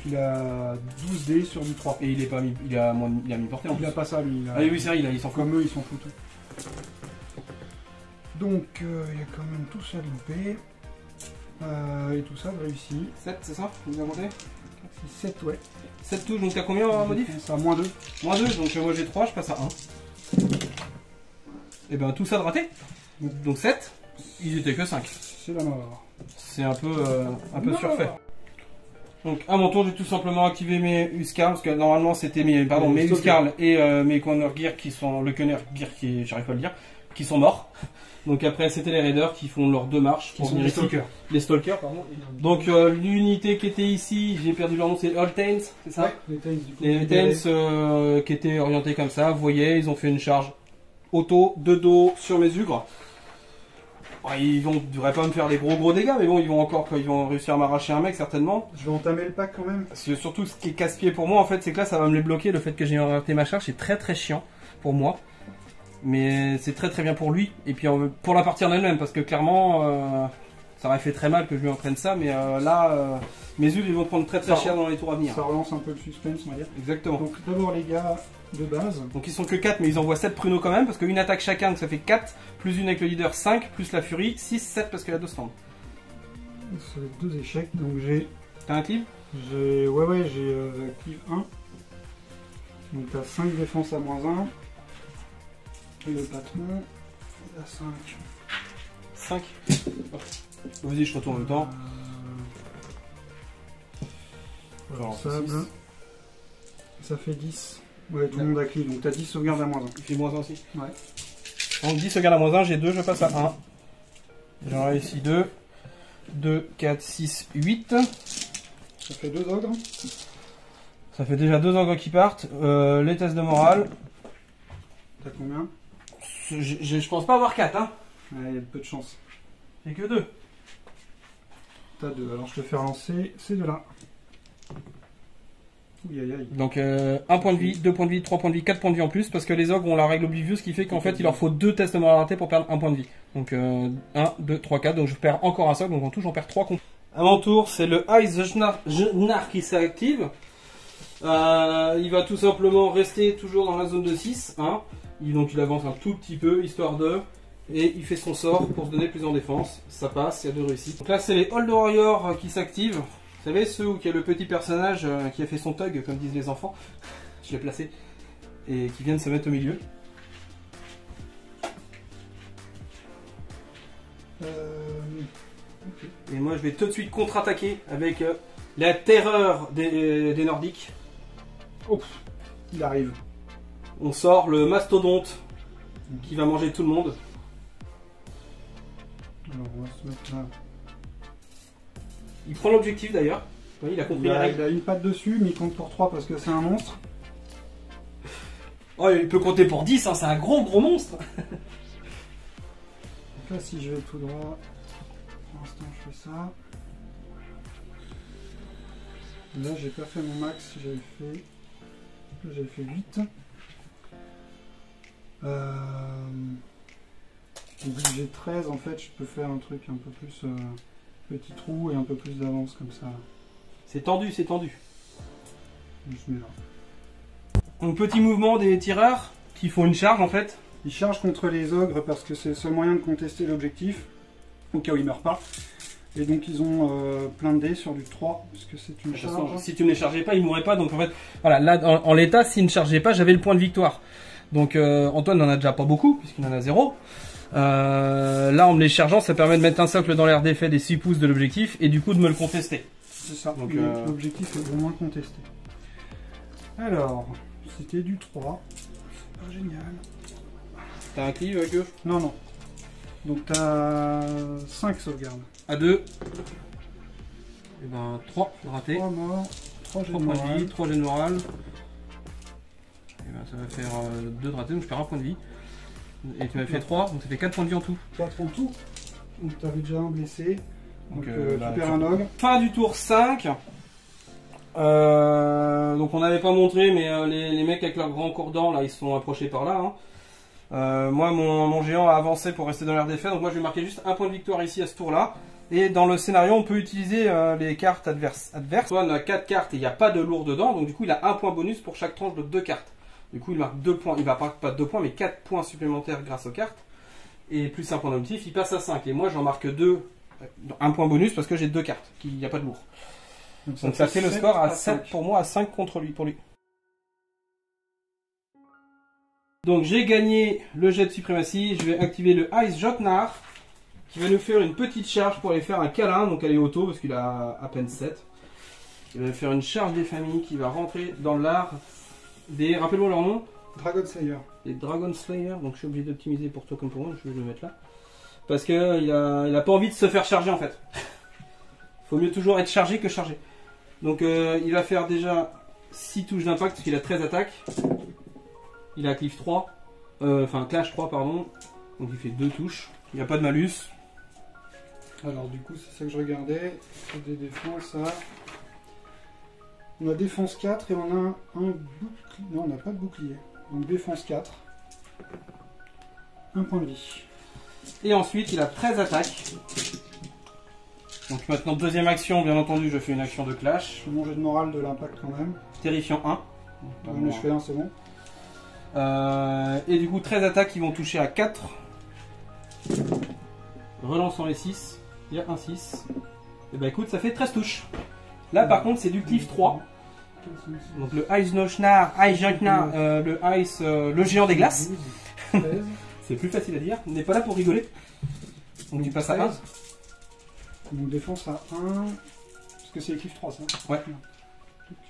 il a 12 dés sur du 3. Et il a mi-portée en plus. Il a pas ça lui. Ah oui, c'est vrai, il s'en fout. Comme eux, ils s'en foutent. Donc il y a quand même tout ça de loupé. Et tout ça de réussi. 7, c'est ça? Tu nous as monté 7, ouais. 7 touches, donc t'as combien en modif? Ça, -2. -2, donc moi j'ai 3, je passe à 1. Et ben tout ça de raté. Donc 7, ils étaient que 5. C'est la mort. C'est un peu surfait. Donc à mon tour, j'ai tout simplement activé mes Huskarls, parce que normalement c'était mes Huskarls et mes Corner Gear qui sont le Corner Gear qui, j'arrive pas à le dire, qui sont morts. Donc après c'était les Raiders qui font leurs 2 marches pour venir ici. Les Stalkers, pardon. Donc l'unité qui était ici, j'ai perdu leur nom, c'est All Tains, c'est ça? Ouais, les Tains, du coup. Les Tains qui étaient orientés comme ça, vous voyez, ils ont fait une charge auto de dos sur mes ugres. Ils devraient pas me faire des gros dégâts, mais bon, ils vont réussir à m'arracher un mec certainement. Je vais entamer le pack quand même. Parce que surtout, ce qui est casse-pied pour moi, en fait, c'est que là, ça va me les bloquer. Le fait que j'ai orienté ma charge, c'est très chiant pour moi. Mais c'est très bien pour lui. Et puis pour la partie en elle-même, parce que clairement, ça aurait fait très mal que je lui entraîne ça. Mais là, mes ugres, ils vont prendre très cher dans les tours à venir. Ça relance un peu le suspense, on va dire. Exactement. Donc d'abord les gars de base. Donc ils sont que 4, mais ils envoient 7 pruneaux quand même, parce qu'une attaque chacun, donc ça fait 4, plus une avec le leader 5, plus la furie 6, 7 parce qu'il y a 2 stands. C'est 2 échecs, donc j'ai... T'as un cleave? Ouais, j'ai cleave 1. Donc t'as 5 défenses à -1. Et le patron, il a 5. 5. Vas-y, je retourne le temps. Sable. Ça fait 10. Ouais, tout le monde a cleave, donc t'as 10 sauvegardes à -1. Il fait -1 aussi. Ouais. Donc 10 sauvegardes à -1, j'ai 2, je passe à 1. J'en ai ici 2. 2, 4, 6, 8. Ça fait 2 ogres. Ça fait déjà 2 ogres qui partent. Les tests de morale. T'as combien? Je pense pas avoir 4, hein. Ouais, il y a peu de chance. J'ai que 2. T'as 2, alors je te fais relancer ces deux-là. Donc 1 point de vie, 2 points de vie, 3 points de vie, 4 points de vie en plus, parce que les ogres ont la règle Oblivious, ce qui fait qu'en fait il leur faut 2 tests de morale ratés pour perdre 1 point de vie. Donc 1, 2, 3, 4, donc je perds encore un socle, donc en tout j'en perds 3 contre. À mon tour, c'est le Ice Jnar qui s'active. Il va tout simplement rester toujours dans la zone de 6. Hein. Donc il avance un tout petit peu, histoire de... Et il fait son sort pour se donner plus en défense. Ça passe, il y a 2 réussites. Donc là c'est les Old Warriors qui s'activent. Vous savez, ceux où il y a le petit personnage qui a fait son tug, comme disent les enfants. Je l'ai placé. Et qui viennent se mettre au milieu. Et moi je vais tout de suite contre-attaquer avec la terreur des Nordiques. Oh, il arrive. On sort le mastodonte qui va manger tout le monde. Alors on va se mettre là. Il prend l'objectif d'ailleurs. Oui, il a compris la règle. Il a une patte dessus, mais il compte pour 3 parce que c'est un monstre. Oh, il peut compter pour 10, hein, c'est un gros monstre. Donc là, si je vais tout droit, pour l'instant je fais ça. Là, j'ai pas fait mon max, j'avais fait 8. Donc, vu que j'ai 13, en fait, je peux faire un truc un peu plus petit trou et un peu plus d'avance comme ça. C'est tendu, c'est tendu. Je mets là. Donc petit mouvement des tireurs qui font une charge en fait. Ils chargent contre les ogres parce que c'est le seul moyen de contester l'objectif, au cas où ils meurent pas. Et donc ils ont plein de dés sur du 3, parce que c'est une charge. Si tu ne les chargeais pas, ils mourraient pas. Donc en fait, voilà, là en l'état, s'ils ne chargeaient pas, j'avais le point de victoire. Donc Antoine n'en a déjà pas beaucoup, puisqu'il en a 0. Là en me les chargeant, ça permet de mettre un socle dans l'air d'effet des 6 pouces de l'objectif et du coup de me le contester. C'est ça, donc l'objectif est au moins contesté. Alors, c'était du 3, c'est pas génial. T'as un cleave avec eux? Non, non. Donc t'as 5 sauvegardes. À 2. Et ben 3, raté. 3 morts, 3 jets de points de morale. vie, 3 jets de morale. Et ben ça va faire 2 de raté, donc je perds un point de vie. Et tu m'as fait 3, donc ça fait 4 points de vie en tout. 4 en tout. Donc t'avais déjà un blessé. Donc tu bah, perds un ogre. Fin du tour 5. Donc on n'avait pas montré, mais les mecs avec leurs grands cordons là, ils se sont approchés par là. Hein. Moi, mon géant a avancé pour rester dans l'air d'effet, donc moi je vais marquer juste un point de victoire ici à ce tour-là. Et dans le scénario, on peut utiliser les cartes adverses. Soit on a 4 cartes et il n'y a pas de lourd dedans, donc du coup il a un point bonus pour chaque tranche de 2 cartes. Du coup il marque 2 points, il va pas 2 points, mais 4 points supplémentaires grâce aux cartes. Et plus un point d'objectif, il passe à 5. Et moi j'en marque 2, un point bonus parce que j'ai 2 cartes, qu'il n'y a pas de lourd. Donc ça fait le score à 7 pour moi, à 5 contre lui, pour lui. Donc j'ai gagné le jet de suprématie, je vais activer le Ice Jotnar qui va nous faire une petite charge pour aller faire un câlin, donc elle est auto parce qu'il a à peine 7. Il va faire une charge des familles qui va rentrer dans l'art des... Rappelle-moi leur nom. Dragon Slayer. Les Dragon Slayer, donc je suis obligé d'optimiser pour toi comme pour moi, je vais le mettre là. Parce que il a pas envie de se faire charger en fait. Faut mieux toujours être chargé que chargé. Donc il va faire déjà 6 touches d'impact parce qu'il a 13 attaques. Il a cliff 3, enfin clash 3 pardon, donc il fait 2 touches, il n'y a pas de malus. Alors du coup c'est ça que je regardais, c'est des défenses ça. On a défense 4 et on a un bouclier, non on n'a pas de bouclier, donc défense 4, 1 point de vie. Et ensuite il a 13 attaques. Donc maintenant deuxième action, bien entendu je fais une action de clash. Je fais mon jet de morale de l'impact quand même. Terrifiant 1. Mais je fais 1 c'est bon. Et du coup 13 attaques qui vont toucher à 4. Relançons les 6. Il y a un 6. Et bah écoute ça fait 13 touches. Là par contre c'est du cliff 3. Donc le Ice Nochnar, Ice Jotnar, le géant des glaces. C'est plus facile à dire. On n'est pas là pour rigoler. Donc tu passes à 1. Donc défense à 1. Parce que c'est cliff 3 ça. Ouais.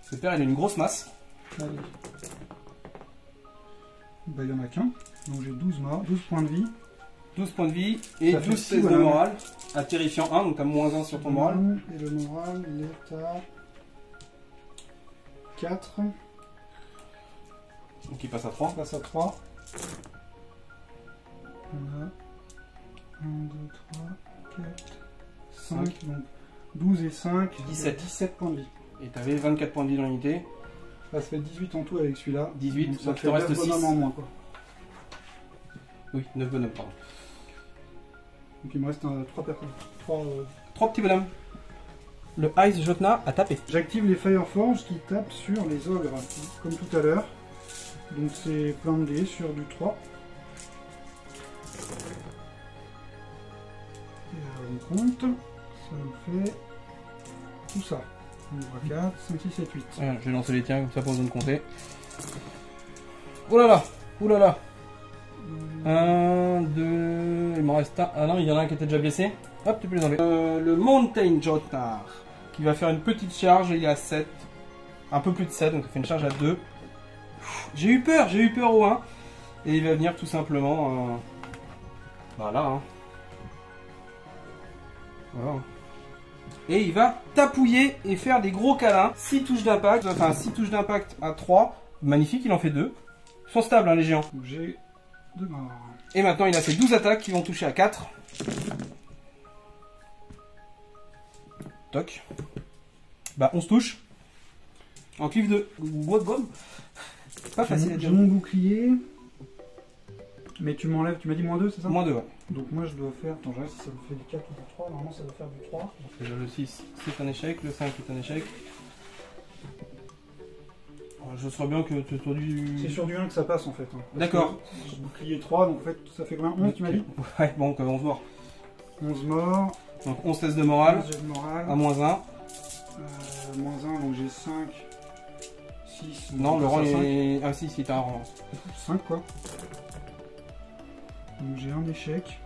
Ce père il a une grosse masse. Allez. Bah, il n'y en a qu'un, donc j'ai 12 points de vie. 12 points de vie et ça 12 16 de morale. À terrifiant 1, donc t'as moins 1 sur ton moral. Et le moral, il est à 4. Donc il passe à 3. Il passe à 3. On a 1, 2, 3, 4, 5. Donc 12 et 5, 17 points de vie. Et t'avais 24 points de vie dans l'unité. Là, ça fait 18 en tout avec celui-là. 18, donc ça donc fait il te reste 9 6. bonhommes en moins, quoi. Oui, 9 bonhommes, pardon. Donc il me reste 3 personnes. 3 petits bonhommes. Le Ice Jotnar a tapé. J'active les Fireforge qui tapent sur les ogres, comme tout à l'heure. Donc c'est plein de dés sur du 3. Et on compte, ça nous fait tout ça. On voit 4, 5, 6, 7, 8. Ouais, je vais lancer les tiens, comme ça pas besoin de compter. Oh là là. Oh là là. 1, 2, il m'en reste un. Ah non, il y en a un qui était déjà blessé. Hop, tu peux les enlever. Le Mountain Jotnar qui va faire une petite charge, il y a 7. Un peu plus de 7, donc ça fait une charge à 2. J'ai eu peur au 1. Et il va venir tout simplement. Voilà. Hein. Voilà. Et il va tapouiller et faire des gros câlins. 6 touches d'impact, enfin 6 touches d'impact à 3. Magnifique, il en fait 2. Ils sont stables, hein, les géants. J'ai 2 morts. Et maintenant, il a ses 12 attaques qui vont toucher à 4. Toc. Bah, 11 touches. En cliff 2. C'est pas facile à J'ai dire. mon bouclier. Mais tu m'enlèves, tu m'as dit -2, c'est ça? Moins 2, ouais. Donc moi je dois faire, attends je regarde si ça me fait du 4 ou du 3, normalement ça doit faire du 3. Déjà le 6, c'est un échec, le 5 est un échec. Je serais bien que tu sois du... C'est sur du 1 que ça passe en fait. Hein. D'accord. J'ai bouclier 3, donc en fait ça fait combien? 11 tu m'as dit? Ouais, bon, 11 morts. 11 morts. Donc 11 tests de morale. 11 de morale. À -1. -1, donc j'ai 5, 6. Non, le rang est... Ah si, t'as un rang. 5 quoi. Donc j'ai un échec.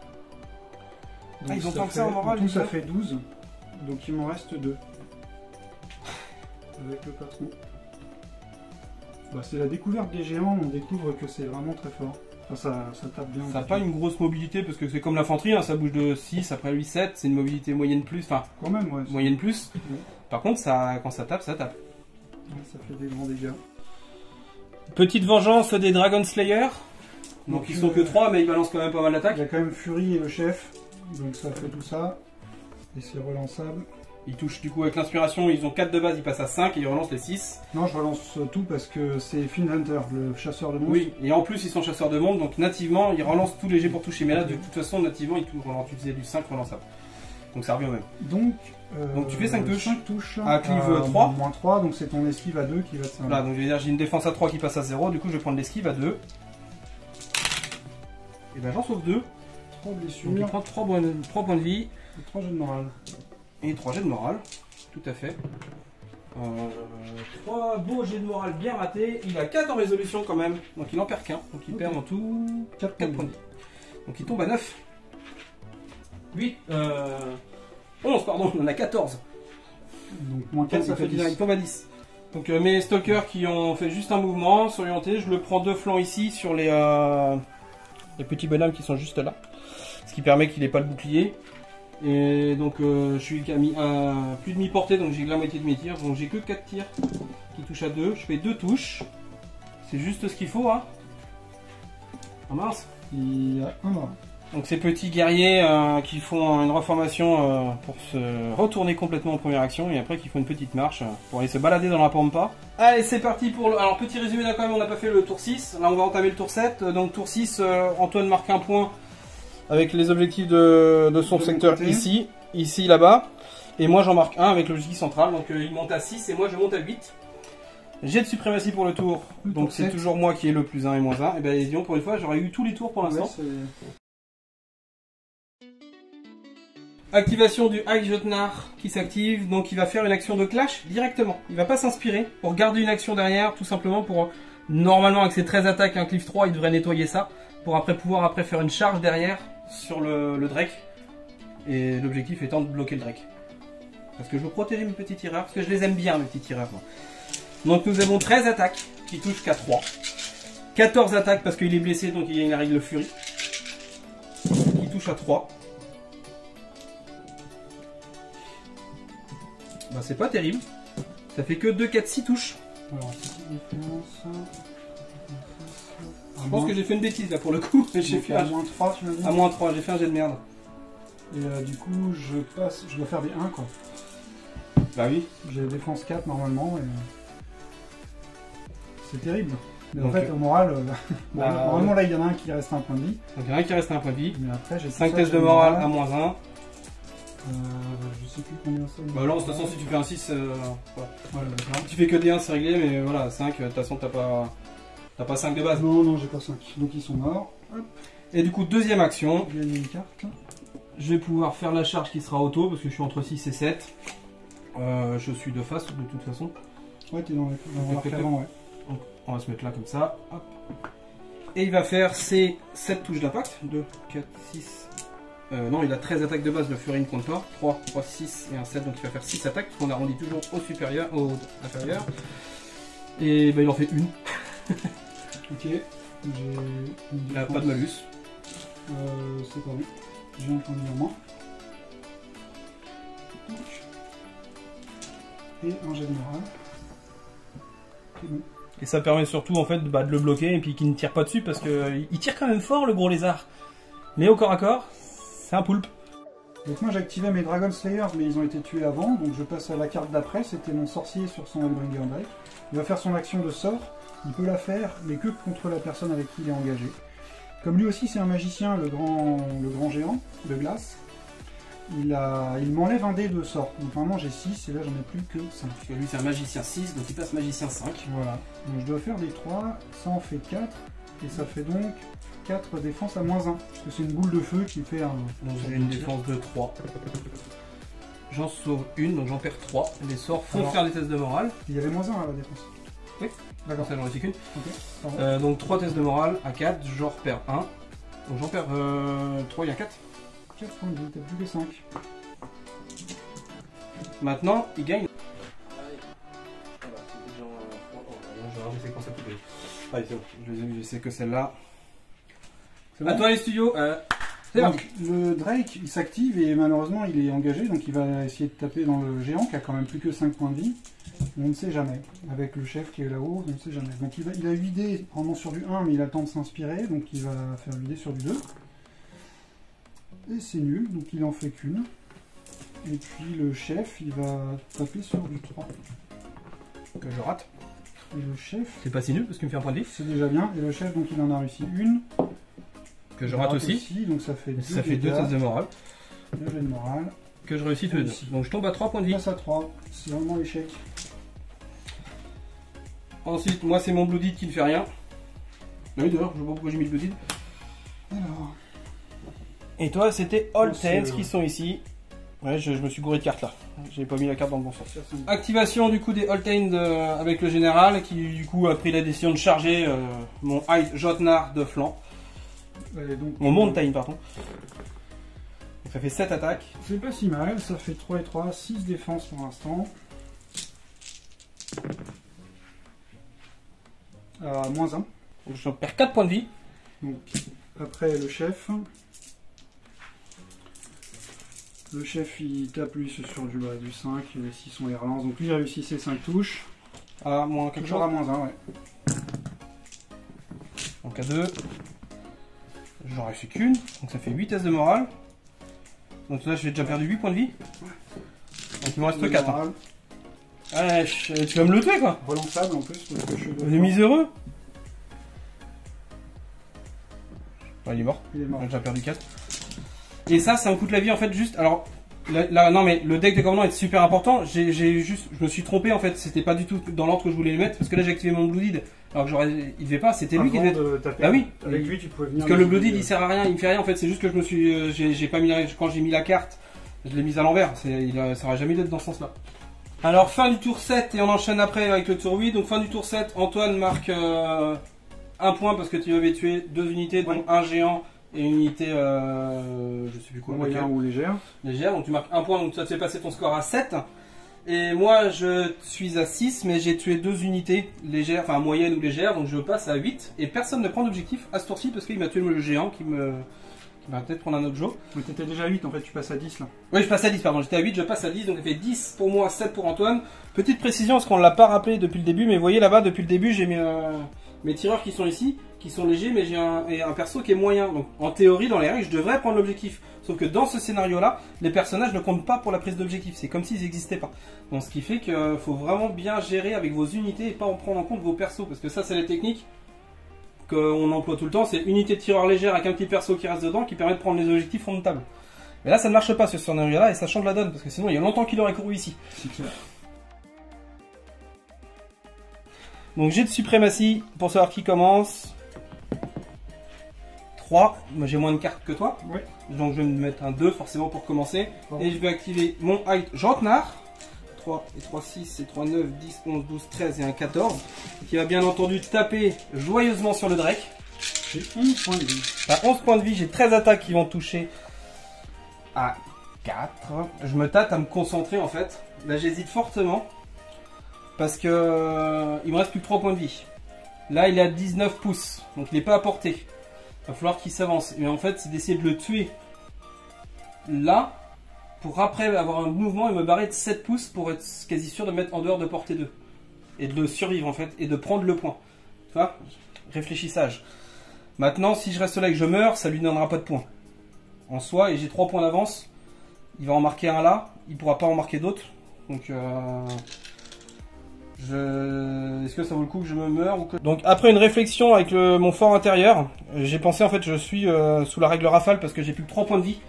Donc ah, ils ont ça tant que ça en fait- morale, tout les ça gars. fait 12. Donc il m'en reste 2. Avec le patron. Bah, c'est la découverte des géants, on découvre que c'est vraiment très fort. Enfin, ça tape bien. Ça n'a pas une grosse mobilité parce que c'est comme l'infanterie, hein, ça bouge de 6 après 8, 7, c'est une mobilité moyenne plus, enfin Quand même, ouais. moyenne plus. Ouais. Par contre, ça, quand ça tape, ça tape. Ouais, ça fait des grands dégâts. Petite vengeance des Dragon Slayer. Donc ils sont que 3 mais ils balancent quand même pas mal Il d'attaques. y a quand même Fury et le chef, donc ça fait tout ça. Et c'est relançable. Ils touchent du coup avec l'inspiration, ils ont 4 de base, ils passent à 5 et ils relancent les 6. Non, je relance tout parce que c'est Fiend Hunter, le chasseur de monstres. Oui, et en plus ils sont chasseurs de monde, donc nativement ils relancent tous les jets pour toucher. Mais là de toute façon nativement ils tu faisais du 5 relançable. Donc ça revient au même. Donc tu fais 5 touches. 5 touches. À clive 3. Moins 3, donc c'est ton esquive à 2 qui va te servir. Voilà, donc je vais dire j'ai une défense à 3 qui passe à 0, du coup je vais prendre l'esquive à 2. Et ben j'en sauve 2. 3 blessures. Donc il prend 3 points de vie. Et 3 jets de morale. Et 3 jets de morale. Tout à fait. 3 beaux jets de morale bien ratés. Il a 4 en résolution quand même. Donc il en perd qu'un. Donc il perd en tout 4 points de vie. Donc il tombe à 9. 8. 11 pardon, on en a 14. Donc moins 4, ça fait 10. Il tombe à 10. Donc mes stalkers qui ont fait juste un mouvement, s'orienter, je le prends de flanc ici sur les petits bonhommes qui sont juste là. Ce qui permet qu'il n'ait pas le bouclier. Et donc je suis à plus de mi-portée, donc j'ai la moitié de mes tirs. Donc j'ai que 4 tirs qui touchent à 2. Je fais 2 touches. C'est juste ce qu'il faut, hein. Ah mince. Il y a un mort. Donc ces petits guerriers qui font une reformation pour se retourner complètement en première action et après qui font une petite marche pour aller se balader dans la pampa. Allez, c'est parti pour le... Alors petit résumé là quand même, on n'a pas fait le tour 6. Là on va entamer le tour 7. Donc tour 6, Antoine marque un point avec les objectifs de son secteur ici, là-bas. Et moi j'en marque un avec l'objectif central. Donc il monte à 6 et moi je monte à 8. Jet de suprématie pour le tour. Donc c'est toujours moi qui ai le plus 1 et moins 1. Et bien disons pour une fois j'aurais eu tous les tours pour l'instant. Ouais, Activation du High Jotnar qui s'active, donc il va faire une action de clash directement. Il va pas s'inspirer pour garder une action derrière, tout simplement pour... Normalement avec ses 13 attaques, un cliff 3, il devrait nettoyer ça, pour pouvoir faire une charge derrière sur le Drake. Et l'objectif étant de bloquer le Drake. Parce que je veux protéger mes petits tireurs, parce que je les aime bien mes petits tireurs. Moi. Donc nous avons 13 attaques qui touchent qu'à 3. 14 attaques parce qu'il est blessé, donc il y a une règle furie. Qui touche à 3. Bah, c'est pas terrible. Ça fait que 2, 4, 6 touches. Alors, Je pense que j'ai fait une bêtise là pour le coup. J'ai fait à moins 3, tu m'as dit. à moins 3, j'ai fait un jet de merde. Et du coup, je dois faire des 1 quoi. Bah oui. J'ai défense 4 normalement. Et... c'est terrible. Mais Donc, en fait, au moral, bah, normalement là il y en a un qui reste un point de vie. Donc il y en a un qui reste à un point de vie. Mais après, j'ai 5 tests de morale à moins 1. Je sais plus combien ça. Bah là, de toute façon, si tu fais un 6, voilà. Voilà, d'accord. Si tu fais que des 1, c'est réglé, mais voilà, 5, de toute façon, t'as pas 5 de base. Non, j'ai pas 5. Donc ils sont morts. Hop, Et du coup, deuxième action, j'ai gagné une carte. je vais pouvoir faire la charge qui sera auto, parce que je suis entre 6 et 7. Je suis de face, de toute façon. Ouais, t'es dans l'arc avant, ouais. Donc, on va se mettre là comme ça. Hop. Et il va faire ses 7 touches d'impact. 2, 4, 6. Non, il a 13 attaques de base, le Fury ne compte pas. 3, 3, 6 et un 7, donc il va faire 6 attaques. On arrondit toujours au supérieur, au inférieur. Et ben, il en fait une. Ok. Il n'a pas de malus. C'est pas bon. J'ai entendu dire moi. Et un jet de morale. C'est bon. Et ça permet surtout en fait de le bloquer et puis qu'il ne tire pas dessus parce que il tire quand même fort le gros lézard. Mais au corps à corps, c'est un poulpe. Donc moi j'ai activé mes Dragon Slayers mais ils ont été tués avant, donc je passe à la carte d'après, c'était mon sorcier sur son Hellbringer Drake. Il va faire son action de sort, il peut la faire mais que contre la personne avec qui il est engagé. Comme lui aussi c'est un magicien, le grand géant de glace, il m'enlève un dé de sort. Donc normalement j'ai 6 et là j'en ai plus que 5. Parce que lui c'est un magicien 6, donc il passe magicien 5. Voilà, donc je dois faire des 3, ça en fait 4, et ça fait donc 4 défenses à -1. Parce que c'est une boule de feu qui fait un... Donc j'ai une défense de 3. J'en sauve une, donc j'en perds 3. Les sorts font faire des tests de morale. Il y avait -1 à la défense. Oui, d'accord, ça j'en ai fait qu'une. Okay. Donc 3 tests de morale à 4, j'en repère 1. Donc j'en perds 3, il y a 4. 4 points de vie, t'as plus que 5. Maintenant, il gagne. Allez, c'est bon, je sais que celle-là. Bon. À toi les studios. Donc, le Drake il s'active et malheureusement il est engagé, donc il va essayer de taper dans le géant qui a quand même plus que 5 points de vie. On ne sait jamais. Avec le chef qui est là-haut, on ne sait jamais. Donc il a 8 dés vraiment sur du 1, mais il attend de s'inspirer, donc il va faire 8 dés sur du 2. Et c'est nul, donc il en fait qu'une. Et puis le chef il va taper sur du 3. Que je rate. Et le chef... C'est pas si nul parce qu'il me fait un point de vie. C'est déjà bien. Et le chef donc il en a réussi une. Que je rate aussi. Donc ça fait 2 tests de morale. 2 jets de morale. Que je réussis tous les deux. Donc je tombe à 3 points de vie. Passe à 3. C'est vraiment l'échec. Ensuite, moi c'est mon Blooded qui ne fait rien. Ah oui d'ailleurs, je vois pourquoi j'ai mis le Blooded. Alors... Et toi c'était All Tens qui sont ici. Ouais, je me suis gouré de cartes là. J'ai pas mis la carte dans le bon sens. Activation du coup des All Tens avec le général qui du coup a pris la décision de charger mon Hyde Jotnar de flanc. Donc, mon Mountain pardon. Donc ça fait 7 attaques. C'est pas si mal, ça fait 3 et 3, 6 défenses pour l'instant. -1. Donc je perds 4 points de vie. Donc, après le chef. Le chef il tape lui sur du 5, et les 6 on les relance. Donc lui il réussit ses 5 touches. À moins quelque chose. À -1, ouais. Donc à 2. J'en réussis qu'une. Donc ça fait 8 tests de morale. Donc là j'ai déjà perdu 8 points de vie. Donc il me reste 4. Hein. Ah, tu vas me le tuer quoi. Relançable en plus. Parce que je suis les miséreux. Ah, il est mort. Il est mort. J'ai déjà perdu 4. Et ça, ça me coûte la vie en fait juste. Alors, là, non mais le deck de commandant est super important. Je me suis trompé en fait. C'était pas du tout dans l'ordre que je voulais le mettre parce que là j'ai activé mon Blooded. Alors que il devait pas. C'était lui qui devait. Bah oui. Avec lui tu pouvais venir. Parce que le Blooded il sert à rien, il me fait rien en fait. C'est juste que je me suis, j'ai pas mis quand j'ai mis la carte, je l'ai mise à l'envers. Ça aurait jamais dû être dans ce sens-là. Alors fin du tour 7 et on enchaîne après avec le tour 8. Donc fin du tour 7, Antoine marque 1 point parce que tu avais tué 2 unités, dont un géant. Et une unité, je sais plus quoi, moyen ou légère. Légère, donc tu marques 1 point, donc ça te fait passer ton score à 7. Et moi je suis à 6, mais j'ai tué 2 unités légères, enfin moyennes ou légères, donc je passe à 8. Et personne ne prend d'objectif à ce tour-ci parce qu'il m'a tué le géant qui va peut-être prendre un autre jeu. Mais t'étais déjà à 8 en fait, tu passes à 10 là. Oui, je passe à 10, pardon, j'étais à 8, je passe à 10, donc ça fait 10 pour moi, 7 pour Antoine. Petite précision, parce qu'on ne l'a pas rappelé depuis le début, mais vous voyez là-bas, depuis le début, j'ai mis mes tireurs qui sont ici, qui sont légers, mais j'ai un perso qui est moyen. Donc en théorie, dans les règles, je devrais prendre l'objectif. Sauf que dans ce scénario-là, les personnages ne comptent pas pour la prise d'objectif. C'est comme s'ils n'existaient pas. Donc ce qui fait qu'il faut vraiment bien gérer avec vos unités et pas en prendre en compte vos persos. Parce que ça, c'est les techniques qu'on emploie tout le temps. C'est unité de tireur légère avec un petit perso qui reste dedans qui permet de prendre les objectifs fond de table. Mais là, ça ne marche pas ce scénario-là et ça change la donne. Parce que sinon, il y a longtemps qu'il aurait couru ici. C'est clair. Donc jet de suprématie pour savoir qui commence. 3, moi j'ai moins de cartes que toi. Ouais. Donc je vais me mettre un 2 forcément pour commencer. Bon. Et je vais activer mon Hyde Jotnar. 3 et 3, 6, c'est 3, 9, 10, 11, 12, 13 et un 14. Qui va bien entendu taper joyeusement sur le Drake. J'ai 11 points de vie. À 11 points de vie, j'ai 13 attaques qui vont toucher à 4. Je me tâte à me concentrer en fait. Là j'hésite fortement. Parce que il me reste plus que 3 points de vie. Là il est à 19 pouces. Donc il n'est pas à portée. Il va falloir qu'il s'avance. Mais en fait c'est d'essayer de le tuer là. Pour après avoir un mouvement et me barrer de 7 pouces pour être quasi sûr de me mettre en dehors de portée 2. Et de le survivre en fait. Et de prendre le point. Tu vois? Réfléchissage. Maintenant si je reste là et que je meurs, ça lui donnera pas de points. En soi, et j'ai 3 points d'avance. Il va en marquer un là. Il pourra pas en marquer d'autres. Donc est-ce que ça vaut le coup que je me meure ou que... Donc après une réflexion avec mon fort intérieur, j'ai pensé en fait je suis sous la règle rafale parce que j'ai plus que 3 points de vie.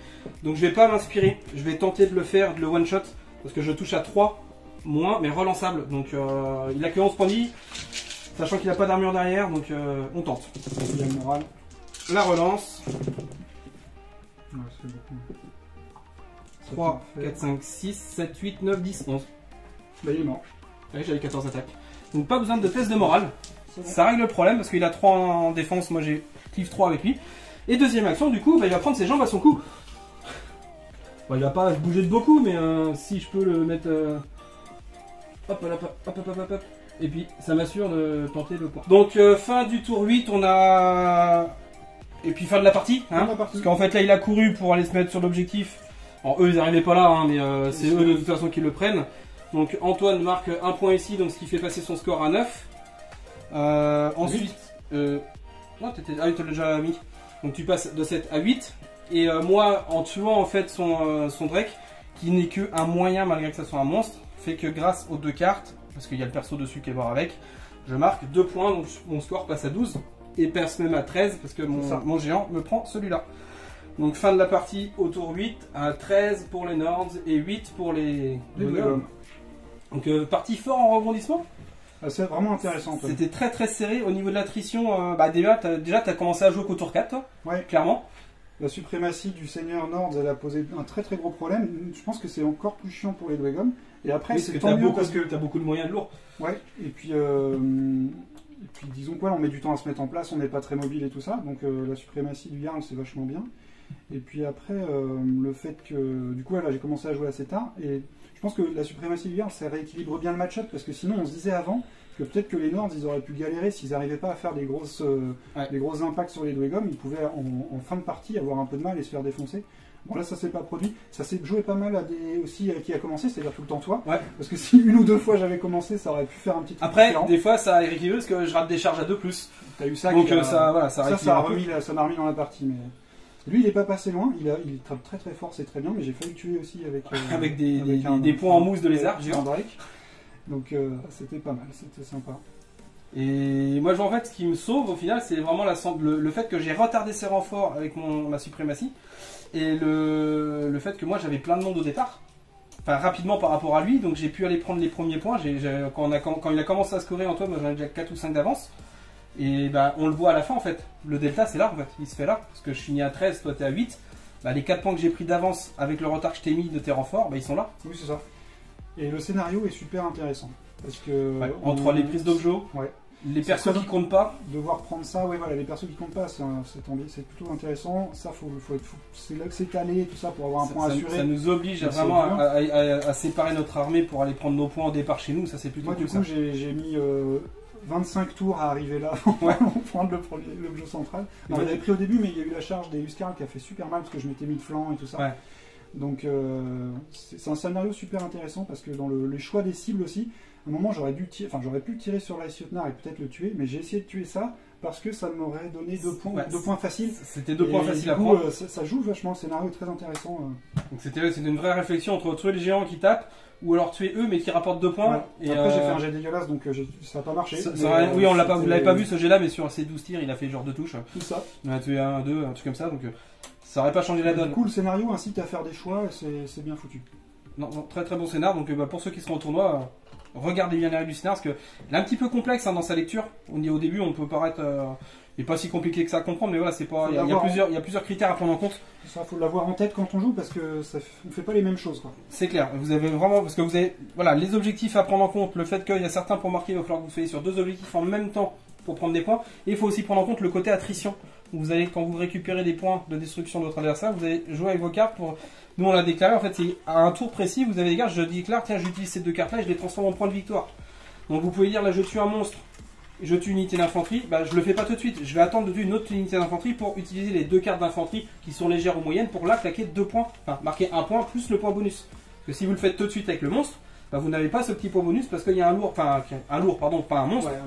Donc je vais pas m'inspirer, je vais tenter de le faire, de le one shot, parce que je touche à 3 moins, mais relançable. Donc il a que 11 points de vie, sachant qu'il n'a pas d'armure derrière, donc on tente. Il y a le moral. La relance. Ouais, c'est beaucoup. 3, 4, 5, 6, 7, 8, 9, 10, 11. Bah il est mort. Ouais, j'avais 14 attaques. Donc pas besoin de test de morale. Bon. Ça règle le problème parce qu'il a 3 en défense, moi j'ai clive 3 avec lui. Et deuxième action, du coup, bah, il va prendre ses jambes à son cou. Bon, il va pas bouger de beaucoup, mais si je peux le mettre... Hop, hop, hop, hop, hop, hop, hop. Et puis ça m'assure de tenter le point. Donc fin du tour 8, on a... Et puis fin de la partie, hein, parce qu'en fait là il a couru pour aller se mettre sur l'objectif. Alors eux ils n'arrivaient pas là, hein, mais c'est eux de toute façon qui le prennent. Donc Antoine marque un point ici, donc ce qui fait passer son score à 9. Ensuite, non, tu l'as déjà mis. Donc tu passes de 7 à 8. Et moi, en tuant en fait son Drake, qui n'est que un moyen malgré que ça soit un monstre, fait que grâce aux 2 cartes, parce qu'il y a le perso dessus qui est mort avec, je marque 2 points, donc mon score passe à 12. Et perce même à 13, parce que mon géant me prend celui-là. Donc fin de la partie au tour 8, à 13 pour les Nords et 8 pour les bonhommes. Donc partie fort en rebondissement. C'est vraiment intéressant. C'était très très serré au niveau de l'attrition. Déjà tu as commencé à jouer qu'au tour 4, toi. Ouais. Clairement. La suprématie du seigneur Nords, elle a posé un très très gros problème. Je pense que c'est encore plus chiant pour les Dwagons. Et après, oui, c'est tant mieux parce que tu as beaucoup de moyens de lourd. Ouais, et puis disons quoi, on met du temps à se mettre en place, on n'est pas très mobile et tout ça. Donc la suprématie du Jarl, c'est vachement bien. Et puis après, le fait que... Du coup, là, j'ai commencé à jouer assez tard. Et je pense que la suprématie du Jarl, ça rééquilibre bien le match-up. Parce que sinon, on se disait avant que peut-être que les Nords, ils auraient pu galérer s'ils n'arrivaient pas à faire des gros impacts sur les Dwagons. Ils pouvaient, en fin de partie, avoir un peu de mal et se faire défoncer. Bon, là, ça s'est pas produit. Ça s'est joué pas mal aussi qui a commencé, c'est-à-dire tout le temps toi. Ouais. Parce que si une ou deux fois j'avais commencé, ça aurait pu faire un petit truc Après, différent. des fois, ça a rééquilibré parce que je rate des charges à 2+. T'as eu ça. Donc ça m'a remis dans la partie. Mais lui, il est pas passé loin. Il est très très fort, c'est très bien. Mais j'ai failli le tuer aussi avec des points en mousse de lézard. Géant Drake. Donc c'était pas mal, c'était sympa. Et moi, en fait, ce qui me sauve au final, c'est vraiment le fait que j'ai retardé ses renforts avec ma suprématie. Et le fait que moi j'avais plein de monde au départ, enfin rapidement par rapport à lui, donc j'ai pu aller prendre les premiers points. Quand il a commencé à scorer, Antoine, moi j'en ai déjà 4 ou 5 d'avance. Et bah, on le voit à la fin en fait, le delta c'est là en fait, il se fait là, parce que je finis à 13, toi t'es à 8. Bah, les 4 points que j'ai pris d'avance avec le retard que je t'ai mis de tes renforts, bah, ils sont là. Oui, c'est ça. Et le scénario est super intéressant. Parce que entre les prises d'objets, les persos qui comptent pas. Devoir prendre ça, voilà, les persos qui comptent pas, c'est plutôt intéressant. Ça, c'est là que c'est calé, tout ça, pour avoir un point assuré. Ça nous oblige vraiment à séparer notre armée pour aller prendre nos points au départ chez nous. Ça, c'est plutôt cool. Moi, du coup, j'ai mis 25 tours à arriver là pour prendre l'objet central. On l'avait pris au début, mais il y a eu la charge des Huskarls qui a fait super mal parce que je m'étais mis de flanc et tout ça. Ouais. Donc, c'est un scénario super intéressant parce que dans les choix des cibles aussi, à un moment j'aurais pu tirer sur l'Aïsiotnar et peut-être le tuer, mais j'ai essayé de tuer ça parce que ça m'aurait donné 2 points faciles. C'était 2 points faciles à prendre. Ça joue vachement, le scénario est très intéressant. Donc c'était une vraie réflexion entre tuer les géants qui tapent ou alors tuer eux mais qui rapportent 2 points. Ouais. Et après j'ai fait un jet dégueulasse donc ça n'a pas marché. Oui, vous l'avez pas vu ce jet là, mais sur ces 12 tirs il a fait genre 2 touches. Tout ça. On a tué 1, 2, un truc comme ça, donc ça aurait pas changé la donne. Du coup le scénario incite à faire des choix et c'est bien foutu. Non, très très bon scénar, donc pour ceux qui seront au tournoi, regardez bien les règles du scénar parce que il est un petit peu complexe dans sa lecture. Au début on peut paraître il n'est pas si compliqué que ça à comprendre, mais voilà, c'est pas. Il y a plusieurs critères à prendre en compte. Ça, faut l'avoir en tête quand on joue parce que on fait pas les mêmes choses, quoi. C'est clair. Vous avez vraiment parce que vous avez les objectifs à prendre en compte, le fait qu'il y a certains pour marquer, il va falloir que vous soyez sur 2 objectifs en même temps pour prendre des points. Et il faut aussi prendre en compte le côté attrition. Vous allez, quand vous récupérez des points de destruction de votre adversaire, vous allez jouer avec vos cartes pour... Nous on l'a déclaré, en fait c'est à un tour précis, vous avez des cartes, je déclare, tiens j'utilise ces deux cartes là et je les transforme en points de victoire. Donc vous pouvez dire là je tue un monstre, je tue une unité d'infanterie, bah je le fais pas tout de suite, je vais attendre de tuer une autre unité d'infanterie pour utiliser les deux cartes d'infanterie qui sont légères ou moyennes pour là claquer 2 points, enfin marquer un point plus le point bonus. Parce que si vous le faites tout de suite avec le monstre, bah, vous n'avez pas ce petit point bonus parce qu'il y a un lourd, enfin un lourd pardon, pas un monstre, ouais,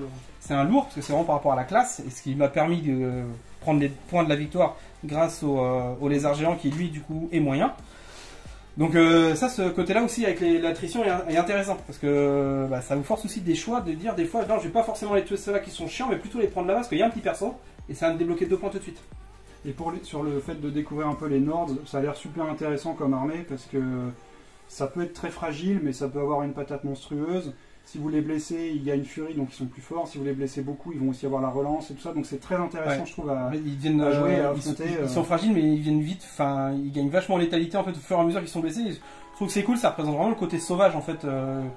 c'est un lourd parce que c'est vraiment par rapport à la classe et ce qui m'a permis de prendre les points de la victoire grâce au lézard géant qui lui du coup est moyen. Donc ça, ce côté-là aussi avec l'attrition est intéressant parce que bah, ça vous force aussi des choix de dire des fois non je vais pas forcément les tuer ceux-là qui sont chiants mais plutôt les prendre là-bas parce qu'il y a un petit perso et ça va me débloquer 2 points tout de suite. Et sur le fait de découvrir un peu les Nords, ça a l'air super intéressant comme armée parce que ça peut être très fragile mais ça peut avoir une patate monstrueuse. Si vous les blessez, ils gagnent furie, donc ils sont plus forts. Si vous les blessez beaucoup, ils vont aussi avoir la relance et tout ça. Donc c'est très intéressant, je trouve, à jouer, à affronter. Ils sont fragiles, mais ils viennent vite. Enfin, ils gagnent vachement en létalité en fait au fur et à mesure qu'ils sont blessés. Je trouve que c'est cool, ça représente vraiment le côté sauvage en fait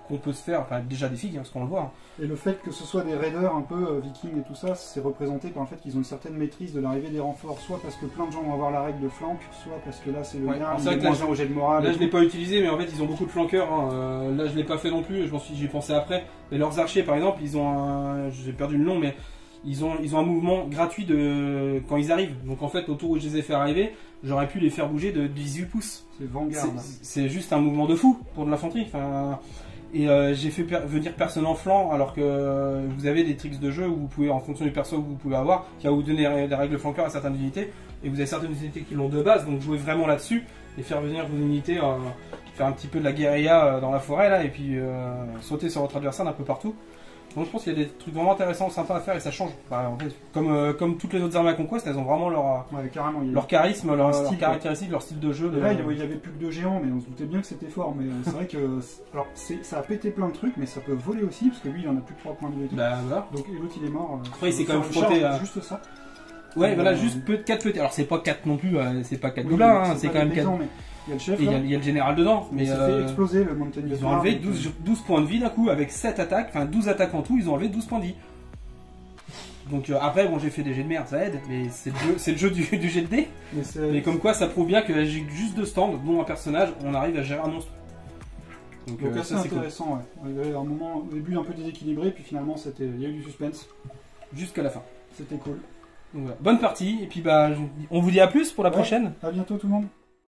qu'on peut se faire. Enfin, déjà des figues, hein, parce qu'on le voit. Hein. Et le fait que ce soit des raiders un peu vikings et tout ça, c'est représenté par le fait qu'ils ont une certaine maîtrise de l'arrivée des renforts, soit parce que plein de gens vont avoir la règle de flanc, soit parce que là c'est le lien, il est moins au jet de morale. Là je l'ai pas utilisé, mais en fait ils ont beaucoup de flanqueurs. Hein. Là je l'ai pas fait non plus. J'y ai pensé après. Mais leurs archers par exemple, ils ont j'ai perdu le nom, mais ils ont un mouvement gratuit de quand ils arrivent. Donc en fait au tour où je les ai fait arriver, j'aurais pu les faire bouger de 18 pouces. C'est Vanguard. C'est juste un mouvement de fou pour de l'infanterie. Enfin, et j'ai fait venir personne en flanc alors que vous avez des tricks de jeu où vous pouvez, en fonction du perso que vous pouvez avoir, qui va vous donner des règles flanqueurs à certaines unités. Et vous avez certaines unités qui l'ont de base, donc jouez vraiment là-dessus et faire venir vos unités, faire un petit peu de la guérilla dans la forêt là et puis sauter sur votre adversaire d'un peu partout. Donc je pense qu'il y a des trucs vraiment intéressants, sympas à faire et ça change. Bah, en fait, comme toutes les autres armes à Conquest, elles ont vraiment leur charisme, leur style, caractéristique, leur style de jeu. Là, il n'y avait plus que 2 géants, mais on se doutait bien que c'était fort. Mais c'est vrai que alors, ça a pété plein de trucs, mais ça peut voler aussi, parce que lui, il en a plus que 3 points de vie. Bah, voilà. Donc l'autre, il est mort. Après, il s'est quand même frotté. Juste ça. Ouais, voilà, juste 4 petits. Alors, c'est pas 4 non plus, c'est pas 4 doulins, hein, c'est quand même 4. Il y a le chef. Et il y a le général dedans. Mais il s'est fait exploser le Mountain. Ils ont enlevé 12 points de vie d'un coup avec 7 attaques, enfin 12 attaques en tout, ils ont enlevé 12 points de vie. Donc après, bon, j'ai fait des jets de merde, ça aide, mais c'est le jeu du jet de dés. Mais comme quoi, ça prouve bien que j'ai juste 2 stands, dont un personnage, on arrive à gérer un monstre. Donc assez intéressant, cool. Ouais. Il y avait un moment au début un peu déséquilibré, puis finalement il y a eu du suspense. Jusqu'à la fin. C'était cool. Donc, voilà. Bonne partie, et puis bah, on vous dit à plus pour la prochaine. À bientôt tout le monde.